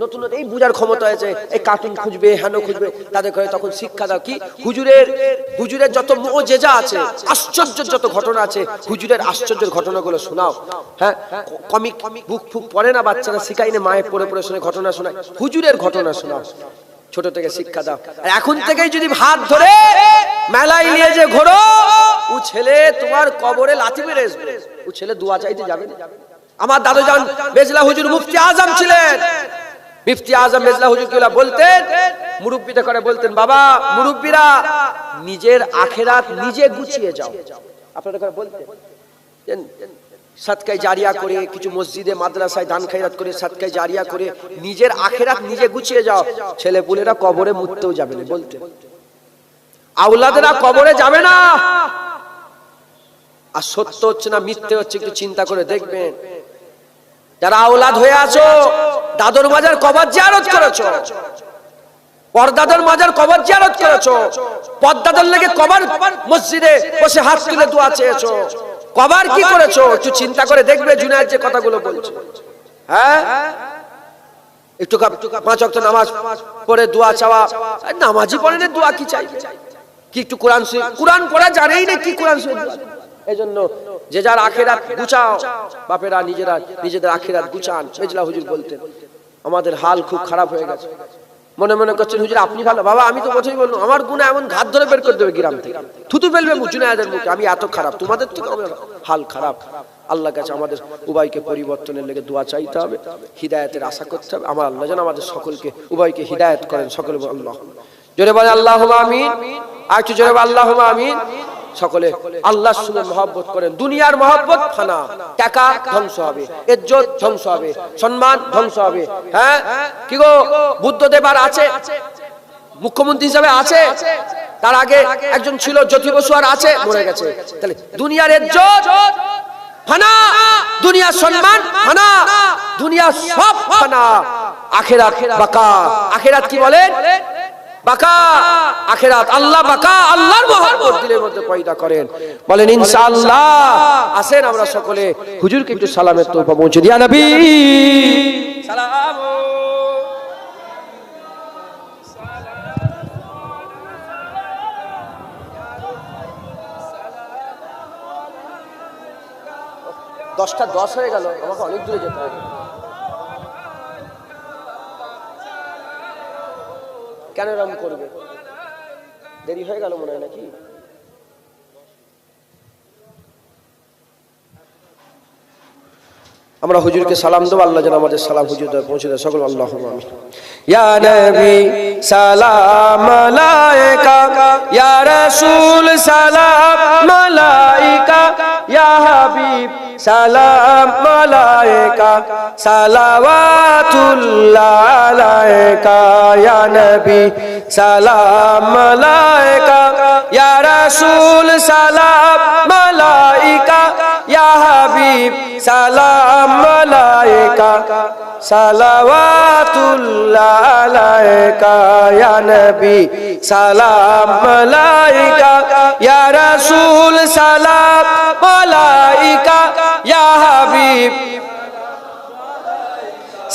নতুন এই বুঝার ক্ষমতা হয়েছে। এই কার্টুন খুঁজবে, হ্যানো খুঁজবে, তাদের করে তখন শিক্ষা দাও। কি হুজুরের যত মুজিজা আছে, আশ্চর্যের যত ঘটনা আছে, হুজুরের আশ্চর্যের ঘটনাগুলো শোনাও। হ্যাঁ, কমিক বুক ফুক পড়ে না বাচ্চারা, শিখাই না, মায়ের পড়ে পড়ে শুনে ঘটনা শোনায়, হুজুরের ঘটনা শোনাও। ছোট থেকে শিক্ষা দাও। আর এখন থেকেই যদি হাত ধরে মেলায় নিয়ে যে ঘোরো, ও ছেলে তোমার কবরে লাথি মেরে আসবে, ও ছেলে দোয়া চাইতে যাবে না। আমার দাদুজান বেজলা হুজুর মুফতি আজম ছিলেন। মুফতি আজম বেজলা হুজুর কি বলতেন? মুরব্বিতে করে বলতেন, বাবা মুরব্বিরা নিজের আখিরাত নিজে গুছিয়ে যাও। আপনারা করে বলতেন সাদকায়ে জারিয়া করে, কিছু মসজিদে মাদ্রাসায় দান খায়রাত করে, সাদকায়ে জারিয়া করে নিজের আখিরাত নিজে গুছিয়ে যাও। ছেলে পুলেরা কবরে মুততেও যাবে না, বলতে। আওলাদেরা কবরে যাবে না। আর সত্য হচ্ছে না মিথ্যে হচ্ছে একটু চিন্তা করে দেখবেন। যারা আওলাদ হয়ে আছো, দাদুর মাজার কবর জিয়ারত করেছো, পরদাদার মাজার কবর জিয়ারত করেছো, পদ্মাদার লেগে কবর মসজিদে বসে হাত তুলে দোয়া চেয়েছো, কবার কি করেছো একটু চিন্তা করে দেখবে। জুনায়েদ যে কথাগুলো বলছে, হ্যাঁ, একটু 5 ওয়াক্ত নামাজ পড়ে দোয়া চাওয়া, নামাজি পড়ে না দোয়া কি চাই? কি একটু কোরআন পড়া জানেই না, কি কোরআন শরীফ? এজন্য যে যার আখিরাত গুছাও, বাপেরা নিজেদের আখিরাত গুছান। বেজলা হুজুর বলতেন। আমাদের হাল খুব খারাপ হয়ে গেছে। মনে মনে করছেন হুজুর আপনি ভালো। বাবা আমি তো বছরই বললাম আমার গুনাহ এমন ঘাত ধরে বের করে দেবে গ্রাম থেকে, থুতু ফেলবে মুচুনায়াদের মুখে, আমি এত খারাপ, তোমাদের থেকে আমার হাল খারাপ। আল্লাহর কাছে আমাদের উভয়কে পরিবর্তনের লেগে দোয়া চাইতে হবে, হিদায়াতের আশা করতে হবে। আমার আল্লাহ যেন আমাদের সকলকে উভয়কে হিদায়াত করেন। সকলে আল্লাহ জোরে বলে আল্লাহুম্মা আমিন, আর একটু জোরে বলে আল্লাহুম্মা আমিন। সকলে আল্লাহর সঙ্গে মহব্বত করেন। দুনিয়ার মহব্বত ফানা, টাকা ধ্বংস হবে, ইজ্জত ধ্বংস হবে, সম্মান ধ্বংস হবে। হ্যাঁ কি গো, বুদ্ধদেব আর আছে মুখ্যমন্ত্রী হিসাবে আছে, তার আগে একজন ছিল জ্যোতি বসু আর আছে, মরে গেছে। তাহলে দুনিয়ার ইজ্জত ফানা, দুনিয়ার সম্মান ফানা, দুনিয়ার সব ফানা, আখিরাত বাকা। আখিরাত কি বলেন? বাকা। আখিরাত আল্লাহ বাকা, আল্লাহর মহব্বত দিলের মধ্যে পয়দা করেন। বলেন ইনশাআল্লাহ। আসেন আমরা সকলে হুজুরকে একটু সালামের তোহফা পৌঁছে দিয়া নবী সালাম। 10টা 10 হয়ে গেল, আমাকে অনেক দূরে যেতে হবে। কেন এরকম করবে? দেরি হয়ে গেল মনে হয় নাকি? আমরা হুজুরকে সালাম দেব, আল্লাহ যেন আমাদের সালাম হুজুর পৌঁছে দেয়। সকল আল্লাহুম্মা আমিন। ইয়া নবী সালাম আলাইকা, ইয়া রাসূল সালাম আলাইকা, ইয়া হাবিব সালাম আলাইকা, সালাওয়াতুল্লাহ আলাইকা, ইয়া নবী সালাম আলাইকা, ইয়া রাসূল সালাম আলাইকা, ইয়া হাবিব সালাম আলাইকা, সালাওয়াতুল্লাহ আলাইকা, ইয়া নবী সালাম আলাইকা, ইয়া রাসূল সালাম আলাইকা, ইয়া হাবিব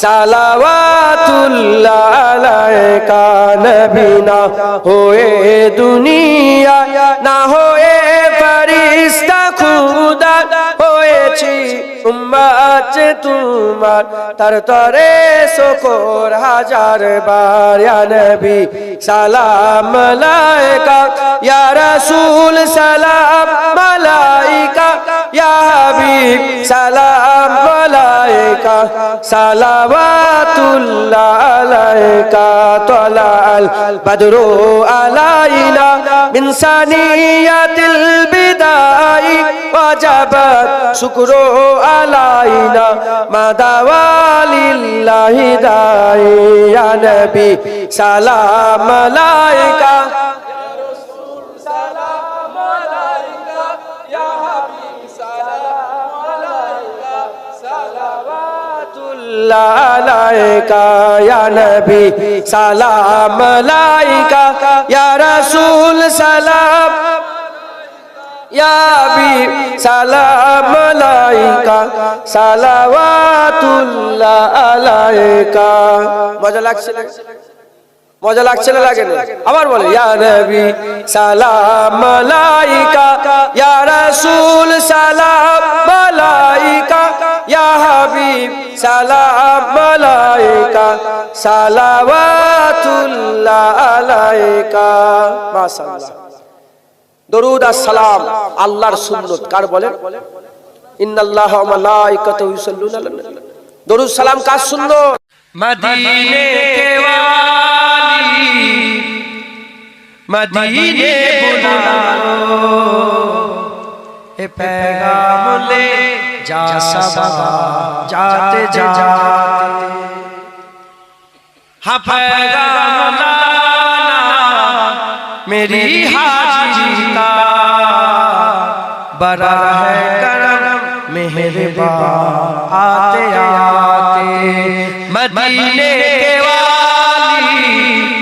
সালাওয়াতুল্লাহ আলাইকা। নবী না হয়ে দুনিয়া, না হয়ে ফেরেশতা খুদা হয়েছি উম্মত তোমার, তার তরে শুকর হাজার বার। ইয়া নবী সালাম আলাইকা, ইয়া রাসূল সালাম আলাইকা, ইয়া হাবিব সালাম আলাইকা, সালাওয়াতুল্লাহ আলাইকা। তালাল বদরু আলাইনা মিন সানিয়াতিল বিদাই, ওয়াজাবাত শুকরু আলাইনা মা দাওয়ালিল্লাহি দাই। ইয়া নবী সালাম আলাইকা, আলাইকা, ইয়া নবী সালাম আলাইকা, ইয়া রাসূল সালাম, ইয়া হাবিব সালাম আলাইকা, সালাওয়াতুল্লাহ আলাইকা। মজা লাগছে? মজা লাগছে না লাগে না? আবার বলে ইয়া নবী সালাম আলাইকা, ইয়া রাসূল সালাম আলাইকা, ইয়া হাবিব সালাম আলাইকা, সালাওয়াতুল্লাহ আলাইকা। মাশাআল্লাহ। দরুদ আর সালাম আল্লাহর সুন্নাত। কার বলেন? ইন্নাল্লাহা ওয়া মালাইকাতুহু ইউসাল্লুনা আলান নবী। দরুদ সালাম কার সুন্নাত? মদিনে কে ওয়ালি মদিনে বুলালো, এ पैगाम ले जा सबा जाते जाते, हाँ पैगाम लाना मेरी हाजी का, बड़ा है करम मेहरबान आते आते। मदीने के वाली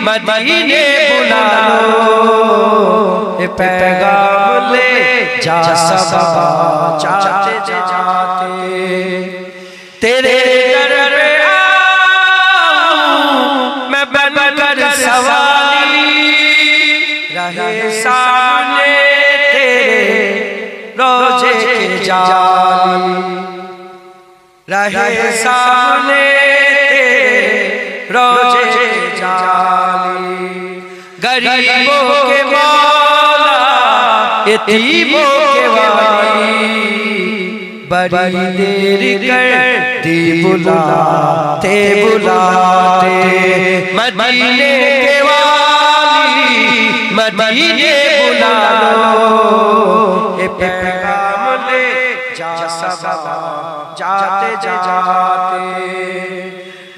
मदीने बुला लो, ये पैगाम ले जा सबा जाते जाते। तेरे दर पे आऊं मैं बनकर सवाली, रहे सामने तेरे रोजे के जाली, रहे सामने तेरे रोजे के जाली। गरीबों के मौला यतीमों के वाली बड़ी देर करती बुलाते बुलाते मदीने के वाली मदीने बुला लो ये पैगाम ले जा सबा जाते जाते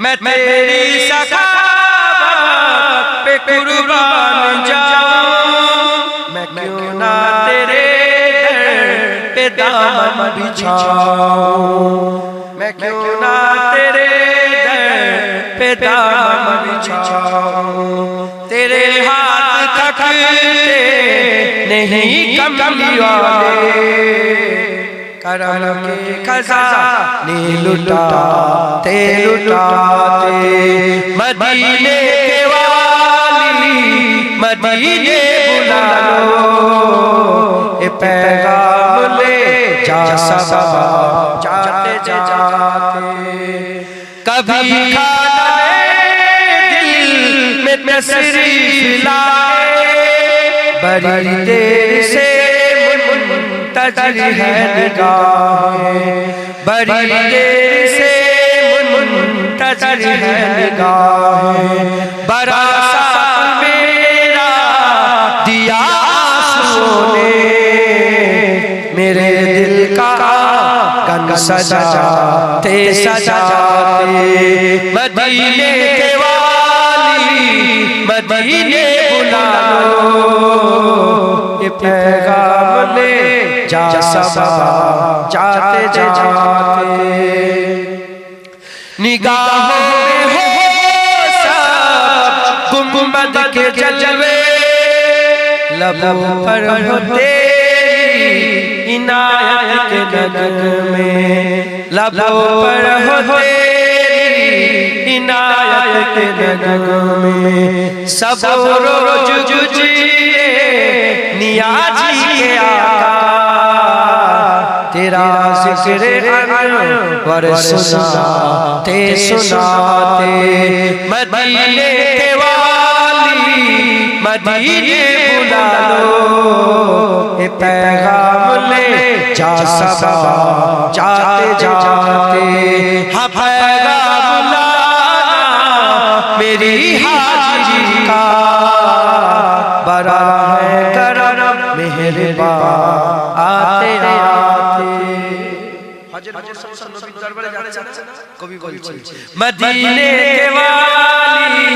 मैं तेरी सखावत पे कुर्बान जाऊं मैं क्यों ना तेरे पे दामन बिछाऊं मैं क्यों ना तेरे पे दामन बिछाऊं तेरे हाथ थकते नहीं कमली वाले करम के खजाने लुटाते लुटाते मदीने के वाली मदीने बुला लो ये पैगाम ले जा सबा जाते जाते कभी खाना दिल में तशरीफ लाए बड़ी देर से मुंतज़िर है निगाहें बड़ी देर से मुंतज़िर है निगाहें बड़ा साथ मेरा दिया आंसुओं ने मेरे दिल का गन सजाते सजाते मदीने के वाली मदीने बुला लो ये पैगाम ले जा सबा जाते जाते निगाहों में हो सब गुंबद के जलवे लबों पर हो तेरी इनायत के नगमे लबों पर हो तेरी इनायत के नगमे सब रोज जुजिए नियाजी के आका तेरा जिक्र अनवर सुनाते सुनाते मदीने के वाली मदीने बुला लो ये पैगाम ले जा सबा जाते जाते हाँ पैगाम लाना मेरी हाजिरी का बड़ा है करम मेहरबान आते आते मदीने के वाली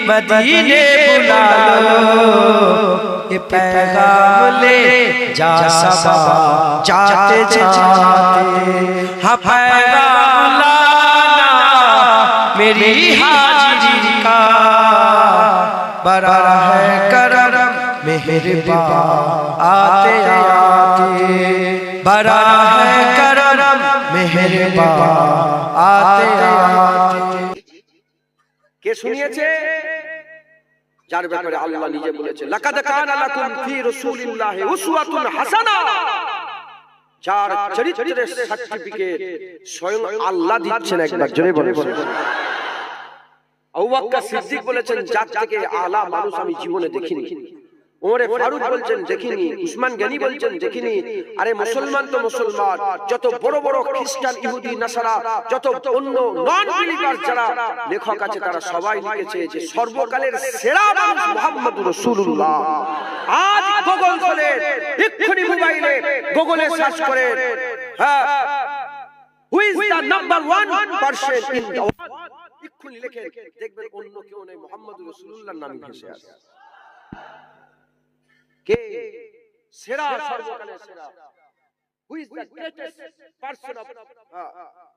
मदीने बुला लो ये पैगाम ले जा सबा जाते जाते हाँ पैगाम लाना मेरी हाजिरी का बड़ा है करम मेहरबान आते आते बड़ा है करम मेहरबान आते आते কে শুনিয়েছে যার ব্যাপারে আল্লাহ নিজে বলেছে লাকাদ কানা লাকুম ফি রাসূলিল্লাহি উসওয়াতুন হাসানা যার চরিত্রের সার্টিফিকেট স্বয়ং আল্লাহ দিচ্ছেন একবার জোরে বলেন আবু বকর সিদ্দিক বলেছেন যার থেকে আলা মানুষ আমি জীবনে দেখিনি ওমরে ফারুক বলছেন দেখিনি উসমান গনি বলছেন দেখিনি আরে মুসলমান তো মুসলমান যত বড় বড় খ্রিস্টান ইহুদি নাসারা যত অন্য নন বিলিভার যারা লেখক আছে তারা সবাই লিখেছে যে সর্বকালের সেরা মানুষ মুহাম্মদুর রাসূলুল্লাহ আজ গুগল খোলে এক্ষুনি মোবাইলে গুগলে সার্চ করে হ্যাঁ who is the number 1 person in the world এক্ষুনি লিখে দেখবেন অন্য কেউ নেই মুহাম্মদুর রাসূলুল্লাহর নাম ভেসে আসে কে সেরা সর্বকালের সেরা who is the greatest person of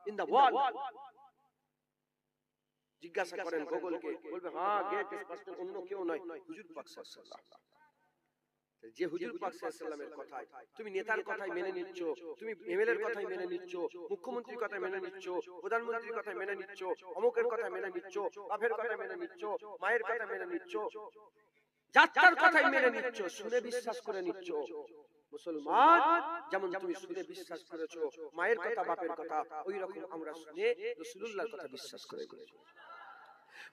in the world জিজ্ঞাসা করেন গুগলকে বলবে হ্যাঁ গ্রেটেস্ট পারসন অন্য কেউ নয় হুজুর পাক সাল্লাল্লাহু আলাইহি ওয়াসাল্লাম যে হুজুর পাক সাল্লাল্লাহু আলাইহি ওয়াসাল্লামের কথাই তুমি নেতার কথাই মেনে নিচ্ছ তুমি এমএলএর কথাই মেনে নিচ্ছ মুখ্যমন্ত্রীর কথাই মেনে নিচ্ছ প্রধানমন্ত্রীর কথাই মেনে নিচ্ছ অমুকের কথাই মেনে নিচ্ছ বাপের কথাই মেনে নিচ্ছ মায়ের কথাই মেনে নিচ্ছ যাত্রার কথাই মেনে নিচ্ছ শুনে বিশ্বাস করে নিচ্ছ মুসলমান যেমন তুমি শুনে বিশ্বাস করেছো মায়ের কথা বাপের কথা ওই রকম আমরা শুনে রাসূলুল্লাহর কথা বিশ্বাস করে করেছি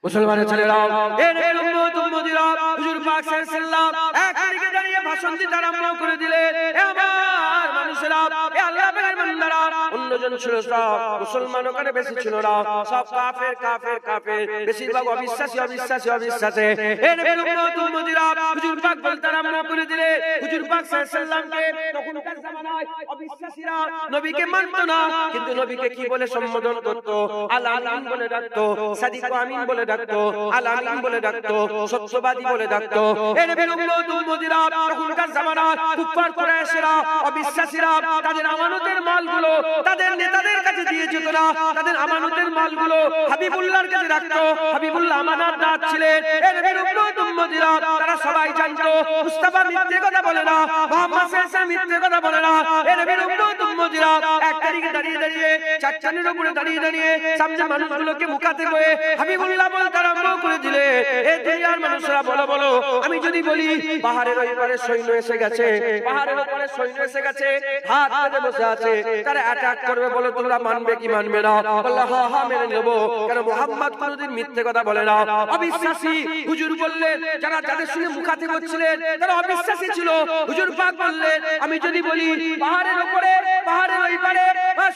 মুসলমানের ছেলেরা, এ নবীর উম্মত উম্মতিরা, হুজুর পাক সাল্লাল্লাহু আলাইহি ওয়াসাল্লাম এক দিকে দাঁড়িয়ে ভাষণ দিতে আরম্ভ করে দিলেন। এ আমার মানুষেরা, এ আল্লাহ পাকের বান্দারা, অন্যজন ছিল সব মুসলমান, ওখানে বেশি ছিল না, সব কাফের কাফের কাফের, বেশিরভাগ অবিশ্বাসী অবিশ্বাসী অবিশ্বাসী। এ নবীর উম্মত উম্মতিরা, হুজুর পাক বলতে আরম্ভ করে দিলেন। হুজুর পাক সাল্লাল্লাহু আলাইহি ওয়াসাল্লামকে তখনকার জামানায় অবিশ্বাসীরা নবীকে মানত না, কিন্তু নবীকে কি বলে সম্বোধন করত? আল আমিন বলে ডাকতো, সাদিক আমিন বলে ডাকতো, আল আমিন বলে ডাকতো, সত্যবাদী বলে ডাকতো। এ নবীর উম্মত উম্মতিরা, তখনকার জামানায় কুফার কুরাইশরা, অবিশ্বাসীরা তাদের আমানতের মালগুলো তাদের নেতাদের কাছে দিয়ে যেত না, তাদের আমানতের মালগুলো হাবিবুল্লাহর কাছে রাখতো। হাবিবুল্লাহ আমানতদার ছিলেন। এ নবীর উম্মত উম্মতিরা, তারা সবাই জানতো মুস্তাফা মিথ্যে কথা বলে না, মুহাম্মদ সাল্লাল্লাহু আলাইহি ওয়াসাল্লাম মিথ্যে কথা বলে না। এ নবীর উম্মত উম্মতিরা, এক তারিখে দাঁড়িয়ে দাঁড়িয়ে, চারচানের উপরে দাঁড়িয়ে দাঁড়িয়ে সামনে মানুষগুলোকে মুখাতে করে হাবিবুল্লাহ বলতে আরম্ভ করে দিলে, এ দুনিয়ার মানুষরা বলো বলো, আমি যদি বলি পাহাড়ের ওই পারে সৈন্য এসে গেছে, পাহাড়ের ওপরে সৈন্য এসে গেছে, হাত পেতে বসে আছে, তারা অ্যাটাক করবে, বলো তোমরা মানবে কি মানবে না? বললে হ্যাঁ হ্যাঁ মেনে নেব, কেন মুহাম্মদ কোনোদিন মিথ্যে কথা বলে না। অবিশ্বাসী হুজুর বললেন, যারা যাদের সঙ্গে মুখাতে করছিলেন তারা অবিশ্বাসী ছিল। হুজুর পাক বললেন, আমি যদি বলি পাহাড়ের ওপরে পাহাড়ের ওই পারে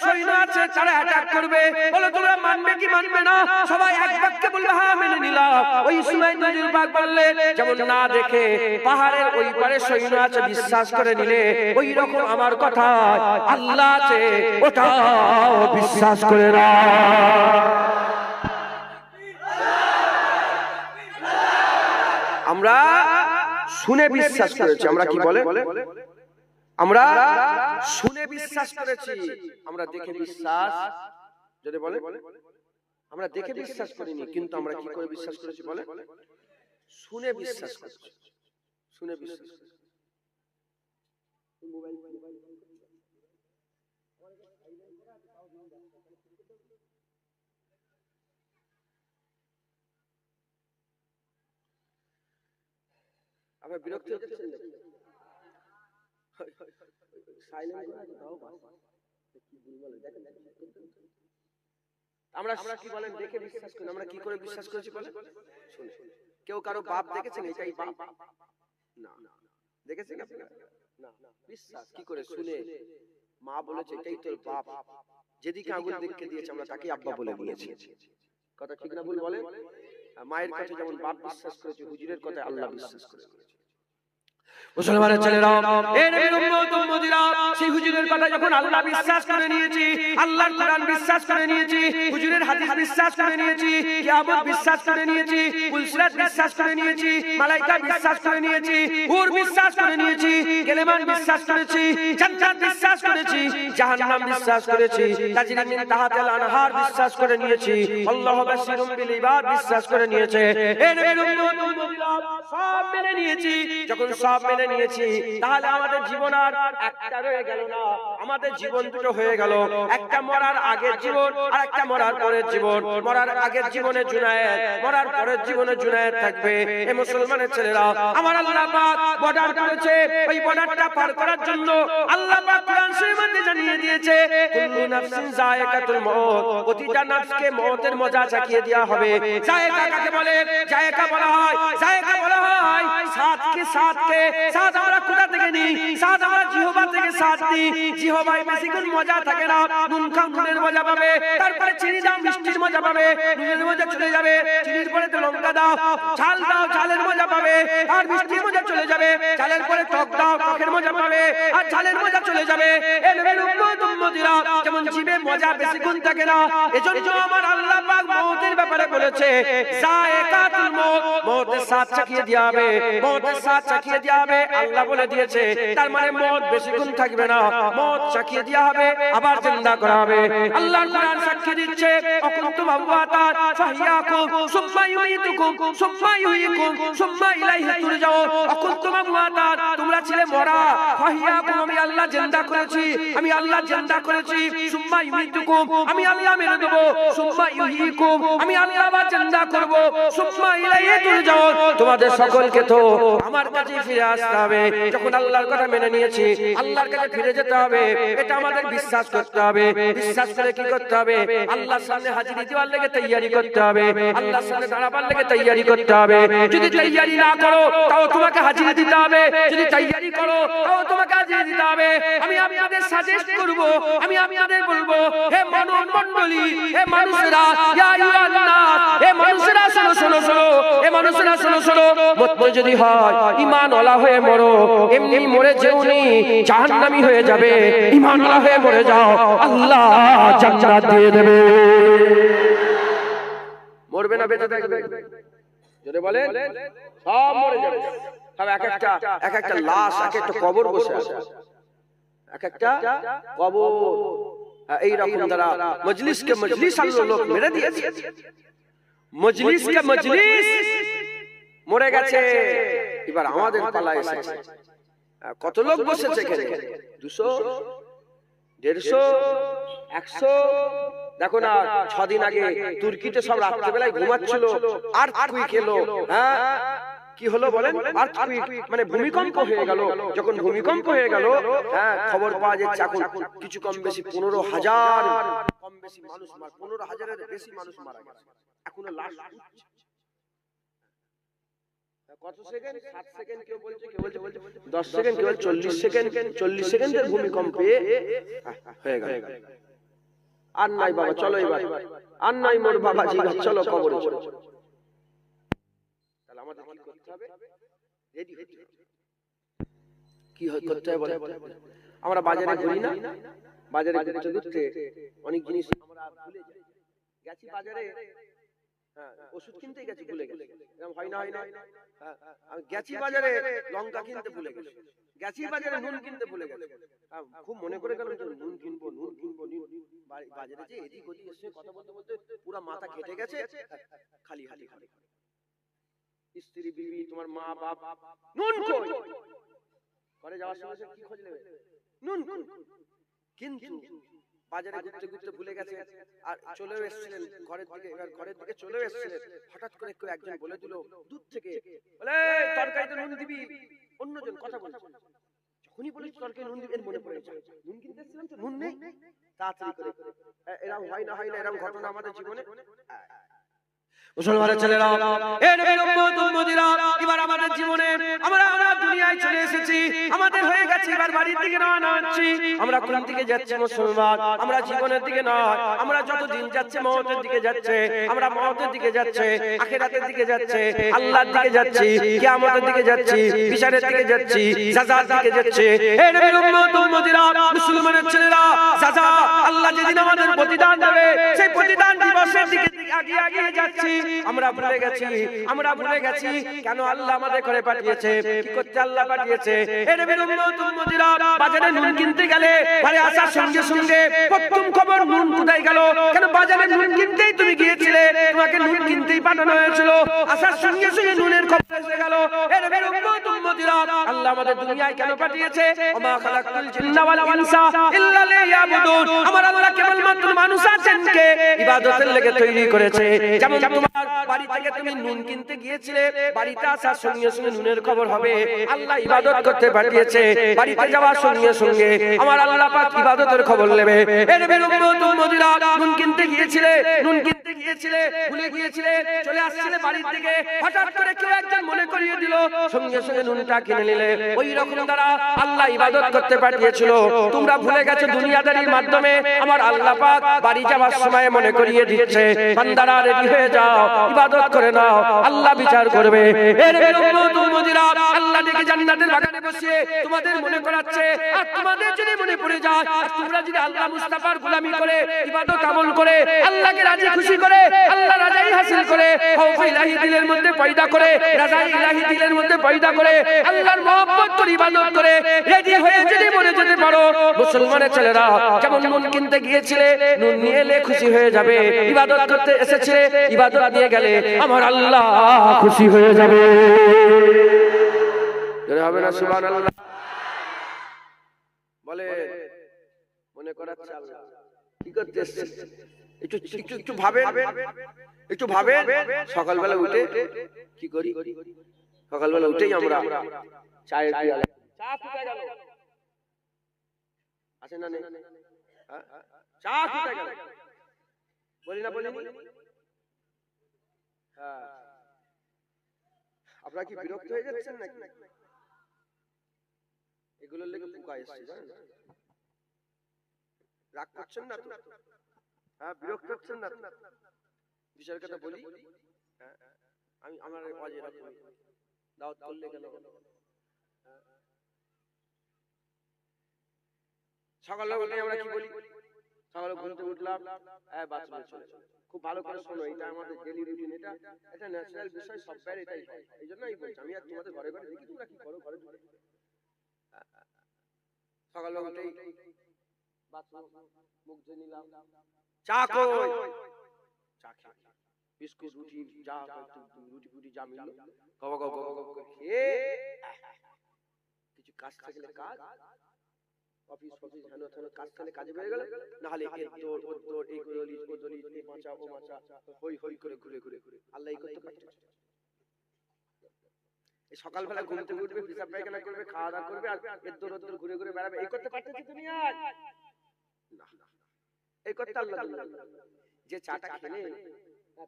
সৈন্য আছে, তারা অ্যাটাক করবে, বলো তোমরা মানবে কি মানবে না? সবাই এক বাক্যে বললো হ্যাঁ মেনে নিলাম। ওই সময় হুজুর পাক বললেন, যেমন না দেখে পাহাড়ের ওই পারে সৈন্য আছে বিশ্বাস করে নিলে, ওই রকম আমার কথা আল্লাহ আছে ওটাও বিশ্বাস করে না। আমরা শুনে বিশ্বাস করেছি, আমরা কি বলে, আমরা শুনে বিশ্বাস করেছি, আমরা দেখে বিশ্বাস যদি বলে, আমরা দেখে বিশ্বাস করিনি, কিন্তু আমরা কি করে বিশ্বাস করেছি বলে, শুনে বিশ্বাস করেছি, শুনে বিশ্বাস করেছি। আপনার বিরক্তি হচ্ছে? আমরা কি বলেন দেখে বিশ্বাস করি, আমরা কি করে বিশ্বাস করেছি বলে, কেউ কারো বাপ দেখেছেন এটাই বাপ? না, দেখেছেন আপনারা? না, বিশ্বাস কি করে? শুনে মা বলেছে এটাই তোর বাপ, যেদিকে আঙুল দেখে দিয়েছে আমরা তাকে আব্বা বলে দিয়েছি। কথা ঠিক না ভুল বলেন? মায়ের কাছে যেমন বাপ বিশ্বাস করেছে, হুজুরের কথায় আল্লাহ বিশ্বাস করেছে। মুসলমানের ছেলেরা, এ নবীর উম্মত উম্মতিরা, সেই হুজুরের কথা যখন আল্লাহ বিশ্বাস করে নিয়েছি, আল্লাহর কোরআন বিশ্বাস করে নিয়েছি, হুজুরের হাদিস বিশ্বাস করে নিয়েছি, কিয়ামত বিশ্বাস করে নিয়েছি, পুলসিরাত বিশ্বাস করে নিয়েছি, মালায়েকা বিশ্বাস করে নিয়েছি, হুর বিশ্বাস করে নিয়েছি, কেলেমান বিশ্বাস করেছি, জান্নাত বিশ্বাস করেছি, জাহান্নাম বিশ্বাস করেছি, তাজরি মিন তাহতিল আনহার বিশ্বাস করে নিয়েছি, আল্লাহু বাশিরুম বিল ইবাদ বিশ্বাস করে নিয়েছে। এ নবীর উম্মত উম্মতিরা, সব মেনে নিয়েছি। যখন সব মেনে নিয়েছি, তাহলে আমাদের জীবন আর একটা রয়ে গেল না, আমাদের জীবন দুটো হয়ে গেল। একটা মরার আগের জীবন আর একটা মরার পরের জীবন। মরার আগের জীবনে জুনায়েদ, মরার পরের জীবনে জুনায়েদ থাকবে। এই মুসলমানের ছেলেরা, আমার আল্লাহ পাক বর্ডার করেছে, ওই বর্ডারটা পার করার জন্য আল্লাহ পাক কোরআন শরীফে মধ্যে জানিয়ে দিয়েছে, কুল্লু নাফসিন যায়কাতুল মউত, প্রতিটা নফসকে মওতের মজা চাখিয়ে দেওয়া হবে। যায়কা কাকে বলে? যায়কা বলা হয়, যায়কা বলা হয় সাতকে সাতকে। সাত আমরা কোথা থেকে নিই? সাত আমরা জিহবা থেকে সাত নিই। জিহবায় বেশিক্ষণ মজা থাকে না, নুন খাও নুনের মজা পাবে, তারপরে চিনি দাও মিষ্টির মজা পাবে, নুনের মজা চলে যাবে, চিনির পরে তো লঙ্কা দাও, ঝাল দাও ঝালের মজা পাবে, আর মিষ্টির মজা চলে যাবে, ঝালের পরে টক দাও টকের মজা পাবে, আর ঝালের মজা চলে যাবে। এই নবীর উম্মত উম্মতিরা, যেমন জিভে মজা বেশিক্ষণ থাকে না, এজন্য আমার আল্লাহ পাক মওতের ব্যাপারে বলেছে যায়কাতুল মউত, মওতের স্বাদ চাখিয়ে দেওয়া হবে, মওতের স্বাদ চাখিয়ে দেওয়া হবে। আল্লাহ বলে দিয়েছে, তার মানে মওত বেশিক্ষণ থাকবে না, মওত চাখিয়ে দেওয়া হবে, আবার জিন্দা করা হবে। আল্লাহর কোরআন সাক্ষী দিচ্ছে, অকুনতুম আমওয়াতান ফাহিয়াকুম সুম্মা ইউমীতুকুম সুম্মা ইউহয়িকুম সুম্মা ইলাইহি তুরজাউন। অকুনতুম আমওয়াতান, তোমরা ছিলে মরা, ফাহিয়াকুম আমি আল্লাহ জিন্দা করেছি, আমি আল্লাহ জিন্দা জিন্দা করেছি, সুম্মা ইউমিতুকুম, আমি আল্লাহ মেরে দেব, সুম্মা ইউহয়িকুম, আমি আল্লাহ আবার জিন্দা করব, সুম্মা ইলাইহি তুরজাউন, তোমাদের সকলকে তো আমার কাছে ফিরে আসতে হবে। যখন আল্লাহর কথা মেনে নিয়েছি, আল্লাহর কাছে ফিরে যেতে হবে, এটা আমাদের বিশ্বাস করতে হবে। বিশ্বাস করে কি করতে হবে? আল্লাহর সামনে হাজিরি দেওয়ার লেগে তৈয়ারি করতে হবে, আল্লাহর সামনে দাঁড়াবার লেগে তৈয়ারি করতে হবে। যদি তৈয়ারি না করো তাও তোমাকে হাজিরি দিতে হবে, যদি তৈয়ারি করো তাও তোমাকে হাজিরি দিতে হবে। আমি আপনাদের সাজেস্ট করব, আমি আপনাদের বলবো, হে মানব মণ্ডলী, হে মানুষেরা, ইয়া আইয়ুহান নাস, হে মানুষেরা শোনো শোনো শোনো, হে মানুষেরা শোনো শোনো, মরতে যদি হয় ঈমানওয়ালা হয়ে মরো, এমনি মরে যেওনি, জাহান্নামী হয়ে যাবে। ঈমানওয়ালা হয়ে মরে যাও, আল্লাহ জান্নাত দিয়ে দেবে। মরবে না বেঁচে থাকবে? যদি বলেন সব মরে যাবে, সব এক একটা লাশ, এক একটা কবর বসে আছে, এক একটা কবর। এই রকম দ্বারা মজলিসকে মজলিস আল্লাহ লোক মেরে দিয়েছে, মজলিসকে মজলিস মরে গেছে। এবার আমাদের পালা এসেছে। কত লোক বসেছে এখানে? 200, 150, 100। দেখো না, 6 দিন আগে তুর্কিতে সব রাত্রেবেলায় ঘুমাচ্ছিল, আর্থকুইক এলো। হ্যাঁ, কি হলো বলেন? আর্থকুইক মানে ভূমিকম্প হয়ে গেল। যখন ভূমিকম্প হয়ে গেল, হ্যাঁ, খবর পাওয়া যাচ্ছে এখন কিছু কম বেশি 15,000 কম বেশি মানুষ, 15,000-এর বেশি মানুষ মারা গেছে। এখনো লাশ উঠছে। কত সেকেন্ড? 7 সেকেন্ড, কেউ বলছে 10 সেকেন্ড, কেউ 40 সেকেন্ড। 40 সেকেন্ডের ভূমিকম্পে হয়ে গেল। আর নাই বাবা, চলো এবার, আর নাই মোর বাবা জি, চলো কবরে চলো। তাহলে আমাদের কি করতে হবে? রেডি হতে হবে। কি করতে হবে বলে? আমরা বাজারে ঘুরি না, বাজারে ঘুরতে ঘুরতে অনেক জিনিস আমরা ভুলে যাই। গেছি বাজারে, হ্যাঁ, ওষুধ কিনতে গেছি, ভুলে গেছি। এরকম হয় না, হয় না? আমি গেছি বাজারে লঙ্কা কিনতে ভুলে গেছি, গেছি বাজারে নুন কিনতে ভুলে গেছি। খুব মনে করে গেলাম যে নুন কিনবো, নুন কিনবো। বাজারে যে এদিক ওদিক এসে কথা বলতে বলতে পুরো মাথা কেটে গেছে। খালি খালি খালি স্ত্রী, বিবি, তোমার মা বাপ, নুন কই? ঘরে যাওয়ার সময় কি খোঁজ নেবে? নুন কই? কিন্তু বাজারে ঘুরতে ঘুরতে ভুলে গেছে আর চলেও এসেছিলেন ঘরের দিকে। এবার ঘরের দিকে চলেও এসেছিলেন, হঠাৎ করে কেউ একজন বলে দিল দূর থেকে, বলে তরকারিতে নুন দিবি। অন্যজন কথা বলছে, যখনই বলে তরকারি নুন দিবেন মনে পড়ে যায় নুন কিনতে এসেছিলাম তো, নুন নেই। তাড়াতাড়ি করে এরকম হয় না, হয় না এরকম ঘটনা আমাদের জীবনে? মুসলমানের ছেলেরা, এ নবীর উম্মত উম্মতিরা, এবার আমাদের জীবনে আমরা দুনিয়ায় চলে এসেছি, আমাদের হয়ে গেছে, এবার বাড়ির দিকে রওনা হচ্ছি। আমরা কোন দিকে যাচ্ছি মুসলমান? আমরা জীবনের দিকে নয়, আমরা যত দিন যাচ্ছে মওতের দিকে যাচ্ছে, আমরা মওতের দিকে যাচ্ছে, আখিরাতের দিকে যাচ্ছে, আল্লাহর দিকে যাচ্ছি, কিয়ামতের দিকে যাচ্ছি, বিচারের দিকে যাচ্ছি, সাজার দিকে যাচ্ছে। এ নবীর উম্মত উম্মতিরা, মুসলমানের ছেলেরা, সাজা আল্লাহ যেদিন আমাদের প্রতিদান দেবে, সেই প্রতিদান দিবসের দিকে আগিয়ে আগিয়ে যাচ্ছি। আমরা ভুলে গেছি, আমরা ভুলে গেছি কেন আল্লাহ আমাদের ঘরে পাঠিয়েছে, কি করতে আল্লাহ পাঠিয়েছে। এ নবীর উম্মত উম্মতিরা, বাজারে নুন কিনতে গেলে ঘরে আসার সঙ্গে সঙ্গে প্রথম খবর নুন কোথায় গেল? কেন বাজারে নুন কিনতেই তুমি গিয়েছিলে, তোমাকে নুন কিনতেই পাঠানো হয়েছিল, আসার সঙ্গে সঙ্গে নুনের খবর এসে গেল। এ নবীর উম্মত উম্মতিরা, আল্লাহ আমাদের দুনিয়ায় কেন পাঠিয়েছে? ওমা খালাকতুল জিন্না ওয়াল ইনসা ইল্লা লিয়াবুদুন। আমার আল্লাহ কেবলমাত্র মানুষ আছেনকে ইবাদতের লেগে তৈরি করেছে। যেমন তোমার বাড়ি থেকে তুমি নুন কিনতে গিয়েছিলে, বাড়িতে আসার সঙ্গে সঙ্গে নুনের খবর হবে, আল্লাহ ইবাদত করতে পাঠিয়েছে। বাড়িতে যাওয়ার সঙ্গে সঙ্গে আমার আল্লাহ পাক ইবাদতের খবর নেবে। এ নবীর উম্মত উম্মতিরা, নুন কিনতে গিয়েছিলে, নুন কিনতে গিয়েছিলে, ভুলে গিয়েছিলে, চলে আসছিলে বাড়ির থেকে, হঠাৎ করে কেউ একজন মনে করিয়ে দিল, সঙ্গে সঙ্গে নুনটা কিনে নিলে। ওই রকম দ্বারা আল্লাহ ইবাদত করতে পাঠিয়েছিল, তোমরা ভুলে গেছো। দুনিয়াদারির মাধ্যমে আমার আল্লাহ পাক বাড়ি যাওয়ার সময় মনে করিয়ে দিচ্ছে, বান্দারা রেডি হয়ে যাও, ইবাদত করে নাও, আল্লাহ বিচার করবে। এর আল্লাহ দেখে জান্নাতের বাগানে বসিয়ে তোমাদের মনে করাচ্ছে। আর তোমাদের যদি মনে পড়ে যায়, আর তোমরা যদি আল্লাহ মুস্তাফার গোলামি করে, ইবাদত আমল করে, আল্লাহকে রাজি খুশি করে, আল্লাহ রাজাই হাসিল করে, খৌফ ইলাহি দিলের মধ্যে পয়দা করে, রাজা ইলাহি দিলের মধ্যে পয়দা করে, আল্লাহর মহব্বত করে ইবাদত করে রেডি হয়ে যদি মরে যেতে পারো, মুসলমানের ছেলেরা, যেমন নুন কিনতে গিয়েছিলে, নুন নিয়ে এলে খুশি হয়ে যাবে, ইবাদত করতে এসেছে, ইবাদত নিয়ে গেলে আমার আল্লাহ খুশি হয়ে যাবে। হবে না সুবহানাল্লাহ? বলে মনে করাচ্ছে আল্লাহ কি করতে এসেছেন একটু একটু একটু ভাবেন, একটু ভাবেন। সকালবেলা উঠে কি করি? সকালবেলা উঠেই আমরা চায়ের পিয়ালা, চা ফুটে গেল, আছে না নেই? চা ফুটে গেল, বলি না বলি? হ্যাঁ, আপনারা কি বিরক্ত হয়ে যাচ্ছেন নাকি? এগুলোর লেগে পোকা এসছে, জানেন? রাগ করছেন না তো? হ্যাঁ, বিরক্ত হচ্ছেন না? বিষয়ের কথা বলি, আমি আমার অজেরা দাওয়াত করলে কেন? সকালবেলা উঠে আমরা কি বলি? সকালে ঘুম থেকে উঠলাম, বাথরুমে চলে যাই। খুব ভালো করে শোনো, এটা আমাদের ডেইলি রুটিন, এটা ন্যাচারাল বিষয়, সববার এটাই হয়। এই জন্য আমি বলছি, আমি আর তোমাদের ঘরে ঘরে দেখি তোমরা কি করো ঘরে ঢুকে। সকালবেলা উঠেই বাথরুম, মুখ ধুয়ে নিলাম, চা কই? চা খেয়ে বিস্কুট রুটি যা রুটি ফুটি যা মিললো গবা গবা গবা করে খেয়ে কিছু কাজ থাকলে কাজ, অফিস অফিস হেন তেন কাজ থাকলে কাজে বেরিয়ে গেল, না হলে এর দৌড় ওর দৌড়, এই গলি ও গলি, এই মাচা ও মাচা, হই হই করে ঘুরে ঘুরে ঘুরে আল্লাহ এই করতে পারছে। এই সকালবেলা ঘুম থেকে উঠবে, হিসাব পায়খানা করবে, খাওয়া দাওয়া করবে, আর এর দৌড় ওর দৌড় ঘুরে ঘুরে বেড়াবে, এই করতে পারছে তুমি আর না? এই করতে আল্লাহ যে চাটা খেলে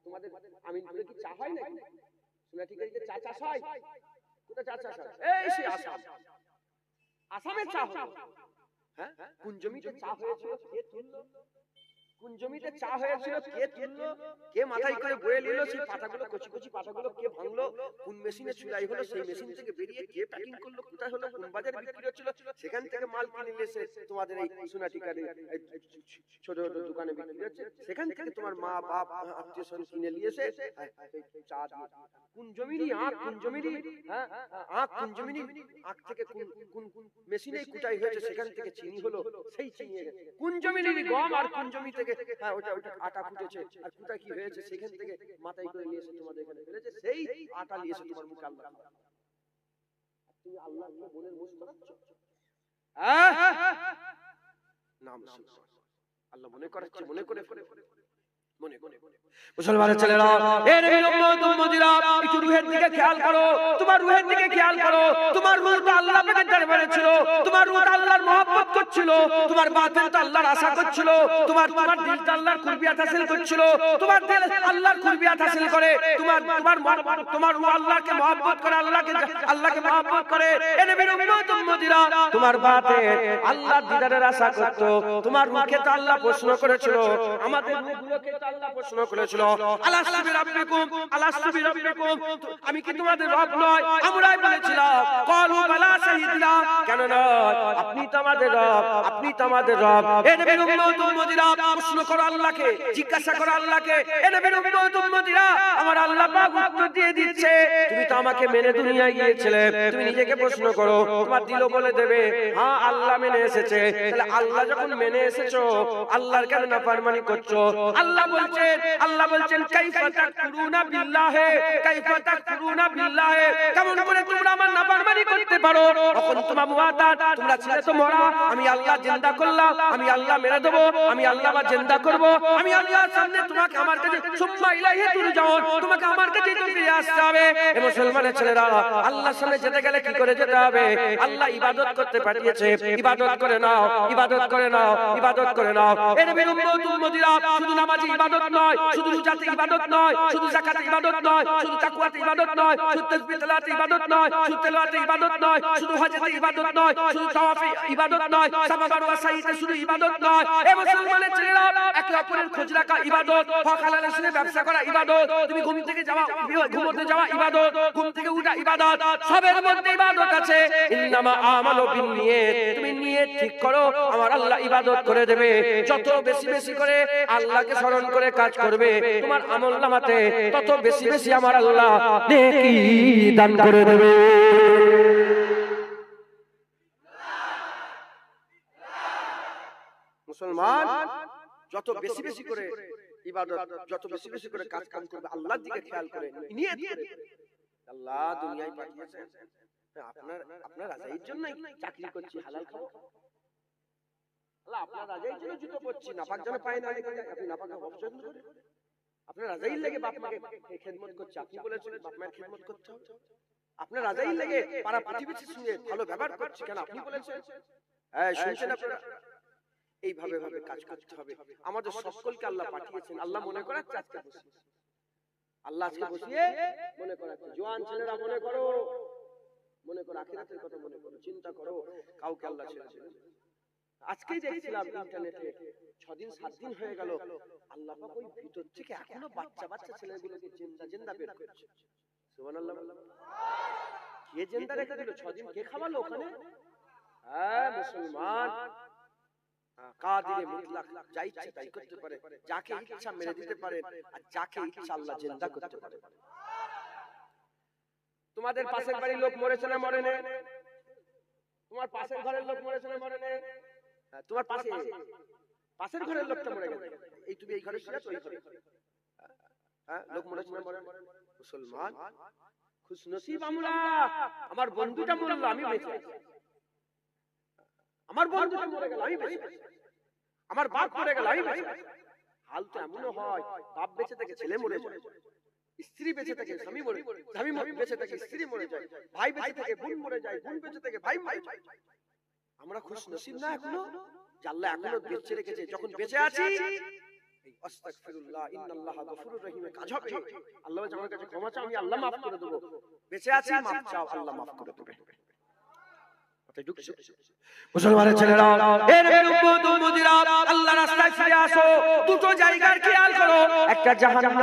তোমাদের আমি কি চা হয় নাকি? শুনে ঠিক আছে, চা চাষ হয় কোথায়? চা চাষ হয় এই সে আসাম, আসামের চা হয়। হ্যাঁ, কোন জমিতে চা হয়েছিল কে তুললো? কোন জমিতে চা হয়েছিল কে তুললো? কে মাথায় করে বয়ে নিল? সেই পাতাগুলো, কচি কচি পাতাগুলো কে ভাঙলো? কোন মেশিনে চুলাই হলো? সেই মেশিন থেকে বেরিয়ে কে প্যাকিং করলো? কোথায় হলো? কোন বাজারে বিক্রি হচ্ছিল? সেখান থেকে মাল কিনে নিয়ে এসে তোমাদের এই সোনাটিকারে ছোট ছোট দোকানে বিক্রি হচ্ছে, সেখান থেকে তোমার মা বাপ আত্মীয় স্বজন কিনে নিয়ে এসে চা দিয়ে। কোন জমিরই আখ, কোন জমিরই আখ, কোন জমিরই আখ থেকে কোন কোন মেশিনে কুটাই হয়েছে, সেখান থেকে চিনি হলো, সেই চিনি কোন জমিরই গম, আর কোন জমি থেকে ওটা আটা ফুটেছে, আর কোথায় কি হয়েছে, সেখান থেকে মাথায় করে নিয়ে এসে তোমাদের এখানে ফেলেছে, সেই আটা নিয়ে এসে তোমার মুখে আল্লাহ। তুমি আল্লাহকে বলে মুখ করাচ্ছ? নাম আল্লাহ মনে করাচ্ছে, মনে করে মনে করে। মুসলমানের ছেলেরা, এ নবীর উম্মত উম্মতিরা, একটু রূহের দিকে খেয়াল করো, তোমার রূহের দিকে খেয়াল করো। তোমার রূহটা আল্লাহ পাকের দরবারে ছিল, তোমার রূহটা আল্লাহর মহব্বত করছিল, তোমার বাতিনটা আল্লাহর আশা করছিল, তোমার দিলটা আল্লাহর কুরবিয়াত হাসিল করছিল, তোমার দিল আল্লাহর কুরবিয়াত হাসিল করে, তোমার রূহ আল্লাহকে মহব্বত করে, আল্লাহকে মহব্বত করে। এ নবীর উম্মত উম্মতিরা, তোমার বাতিন আল্লাহর দিদারের আশা করত, তোমার রূহকে তো আল্লাহ প্রশ্ন করেছিল, আমাদের রূহগুলোকে আল্লাহ প্রশ্ন করেছিল, আলাস্তু বিরাব্বিকুম, আলাস্তু বিরাব্বিকুম, আমি কি তোমাদের রব নয়? আমরাই বলেছিলাম, ক্বালু বালা শাহিদনা, কেন নয়, আপনি তো আমাদের রব, আপনি তো আমাদের রব। এ নবীর উম্মত উম্মতিরা, প্রশ্ন করো আল্লাহকে, জিজ্ঞাসা করো আল্লাহকে। এ নবীর উম্মত উম্মতিরা, আমার আল্লাহ পাক উত্তর দিয়ে দিচ্ছে, তুমি তো আমাকে মেনে দুনিয়ায় গিয়েছিলে, তুমি নিজেকে প্রশ্ন করো, তোমার দিলও বলে দেবে হ্যাঁ আল্লাহ মেনে এসেছে। তাহলে আল্লাহ যখন মেনে এসেছো, আল্লাহর কেন নাফরমানি করছো? আল্লাহ বলছেন কাইফা তাকফুরুনা বিল্লাহি, কাইফা তাকফুরুনা বিল্লাহি, কেমন করে তোমরা আমার নাফরমানি করতে পারো? তখন তোমরা মুআতাদ, তোমরা ছিলে তো মরা, আমি আল্লাহ জিন্দা করলাম, আমি আল্লাহ মেরে দেব, আমি আল্লাহ আবার জিন্দা করব, আমি আল্লাহর সামনে তোমাকে আমার কাছে সুম্মা ইলাইহি তুরজাউন, তোমাকে আমার কাছে তো ফিরে আসতে হবে। এ মুসলমানের ছেলেরা, আল্লাহর সামনে যেতে গেলে কি করে যেতে হবে? আল্লাহ ইবাদত করতে পাঠিয়েছে, ইবাদত করে নাও, ইবাদত করে নাও, ইবাদত করে নাও। এ নবীর উম্মত উম্মতিরা, শুধু নামাজি ইবাদত নয়, শুধু রোজাতে ইবাদত নয়, শুধু যাকাতে ইবাদত নয়, শুধু তাকওয়াতে ইবাদত নয়, শুধু তাসবিহ তেলাওয়াতে ইবাদত নয়, শুধু তেলাওয়াতে ইবাদত নয়, শুধু হজেতে ইবাদত নয়, শুধু তাওয়াফে ইবাদত নয়, সাফা মারওয়া সাইতে শুধু ইবাদত নয়। এ মুসলমানের ছেলেরা, একে অপরের খোঁজ রাখা ইবাদত, হক হালালের সাথে ব্যবসা করা ইবাদত, তুমি ঘুম থেকে যাওয়া, ঘুমোতে যাওয়া ইবাদত, ঘুম থেকে উঠা ইবাদত, সবের মধ্যে ইবাদত আছে। ইন্নামা আমালু বিন্নিয়াত, তুমি নিয়ত ঠিক করো, আমার আল্লাহ ইবাদত করে দেবে। যত বেশি বেশি করে আল্লাহকে স্মরণ করে কাজ করবে, তোমার আমলনামাতে তত বেশি বেশি আমার আল্লাহ নেকি দান করে দেবে। মুসলমান যত বেশি বেশি করে ইবাদত, যত বেশি বেশি করে কাজ করবে, আল্লাহর দিকে খেয়াল করে নিয়ত করে, আল্লাহ দুনিয়ায় পাঠিয়েছেন আপনার রাজাইর জন্যই চাকরি করছি, হালাল খাবো, আল্লাহ আপনার রাজাই জন্য জুতো পরছি, নাপাক যেন পায় না লেগে যায়, আপনি নাপাক অপছন্দ করেন? আপনার রাজাই লেগে বাপ মাকে খেদমত করছে, আপনি বলেছেন বাপ মায়ের খেদমত করতে হবে? আপনার রাজাই লেগে পাড়া প্রতিবেশীর সঙ্গে ভালো ব্যবহার করছি কেন, আপনি বলেছেন? হ্যাঁ, শুনছেন আপনারা? এইভাবে ভাবে কাজ করতে হবে। আমাদের সকলকে আল্লাহ পাঠিয়েছেন, আল্লাহ মনে করাচ্ছে আজকে বসিয়ে, আল্লাহ আজকে বসিয়ে মনে করাচ্ছে, জোয়ান ছেলেরা মনে করো, মনে করো আখিরাতের কথা মনে করো, চিন্তা করো, কাউকে আল্লাহ ছেড়ে দিলেন। আজকেই দেখছিলাম ইন্টারনেটে 6 দিন 7 দিন হয়ে গেল, আল্লাহ পাক ওই ভিতর থেকে এখনো বাচ্চা বাচ্চা ছেলেগুলোকে জিন্দা জিন্দা বের করছে। সুবহানাল্লাহ। কে জিন্দা রেখে দিল 6 দিন? কে খাওয়ালো ওখানে? হ্যাঁ, মুসলমান কাদিরে মুতলাক, যা ইচ্ছা তাই করতে পারে, যাকে ইচ্ছা মেরে দিতে পারে, আর যাকে ইচ্ছা আল্লাহ জিন্দা করতে পারে। তোমাদের পাশের বাড়ির লোক মরেছে না মরে না? তোমার পাশের ঘরের লোক মরেছে না মরে না? তোমার পাশের ঘরের লোকটা মরে গেছে, এই তুমি এই ঘরে শুয়ে আছো, ওই ঘরে হ্যাঁ লোক মরেছে না মরে? মুসলমান খুশনসিব আমরা, আমার বন্ধুটা মরল আমি বেঁচে আছি, আমার বন্ধুটা মরে গেল আমি বেঁচে আছি, আমার বাপ মরে গেল আমি বেঁচে আছি। হাল তো এমনও হয়, বাপ বেঁচে থেকে ছেলে মরে যায়, স্ত্রী বেঁচে থেকে স্বামী মরে, স্বামী বেঁচে থেকে স্ত্রী মরে যায়, ভাই বেঁচে থেকে বোন মরে যায়, বোন বেঁচে থেকে ভাই মরে যায়। আমরা খুশনসিব না এখনো যে আল্লাহ এখনো বেঁচে রেখেছে, যখন বেঁচে আছি এই আস্তাগফিরুল্লাহ ইন্নাল্লাহা গফুরুর রহিমে কাজ হবে। আল্লাহ বলে আমার কাছে ক্ষমা চাও, আমি আল্লাহ মাফ করে দেব। বেঁচে আছি, মাফ চাও, আল্লাহ মাফ করে দেবে। মুসলমানের ছেলেরা, এর উম্মত উম্মতিরা, আল্লাহর রাস্তায় ফিরে আসো। দুটো জায়গার খেয়াল করো, একটা জাহান্নাম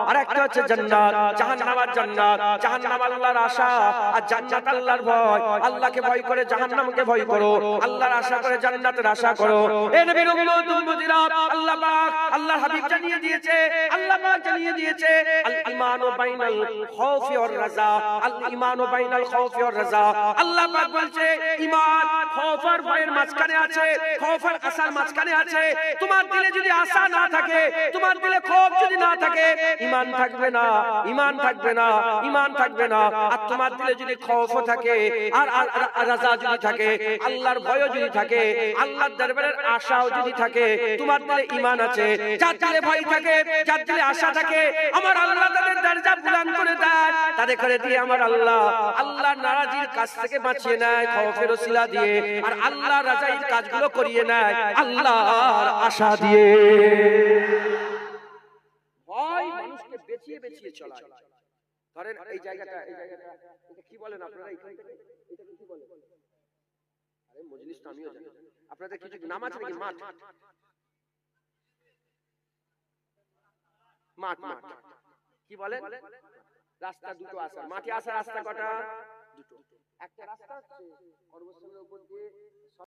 আর একটা হচ্ছে জান্নাত। জাহান্নাম আর জান্নাত, জাহান্নাম আল্লাহর আশা আর জান্নাত আল্লাহর ভয়। আল্লাহকে ভয় করে জাহান্নামকে ভয় করো, আল্লাহর আশা করে জান্নাতের আশা করো। এ নবীর উম্মত উম্মতিরা, আল্লাহ পাক আল্লাহর হাবিব জানিয়ে দিয়েছে, আল্লাহ পাক জানিয়ে দিয়েছে, আল ঈমানু বাইনাল খাউফি ওয়ার রাজা, আল ঈমানু বাইনাল খাউফি ওয়ার রাজা। আল্লাহ পাক বলছে ঈমান খৌফ আর ভয়ের মাঝখানে আছে, খৌফ আর আশার মাঝখানে আছে। তোমার দিলে যদি আশা না থাকে, তোমার দিলে খৌফ যদি না থাকে, ঈমান থাকবে না, ঈমান থাকবে না, ঈমান থাকবে না। আর তোমার দিলে যদি খৌফ থাকে আর রাজা যদি থাকে, আল্লাহর ভয়ও যদি থাকে, আল্লাহর দরবারের আশাও যদি থাকে, তোমার দিলে ঈমান আছে। যার দিলে ভয় থাকে, যার দিলে আশা থাকে, আমার আল্লাহ তাদের দরজা বুলন্দ করে দেয়, তাদের করে দিয়ে আমার আল্লাহ আল্লাহর নারাজির কাছ থেকে বাঁচিয়ে নেয় খৌফের ওসিলা দিয়ে, আর আল্লাহ রাজাইর কাজগুলো করিয়ে নেয় আল্লাহর আশা দিয়ে। ভয় মানুষকে বেঁচিয়ে বেঁচিয়ে চলায়। ধরেন এই জায়গাটা এটা কি বলেন আপনারা? এটা কি বলেন? আরে মজলিস তো আমিও জানি, আপনাদের কিছু নাম আছে নাকি? মাঠ, মাঠ, মাঠ কি বলেন? রাস্তা দুটো আছে, মাঠে আসার রাস্তা কটা? দুটো। একটা রাস্তা হচ্ছে কর্মস্থলের উপর দিয়ে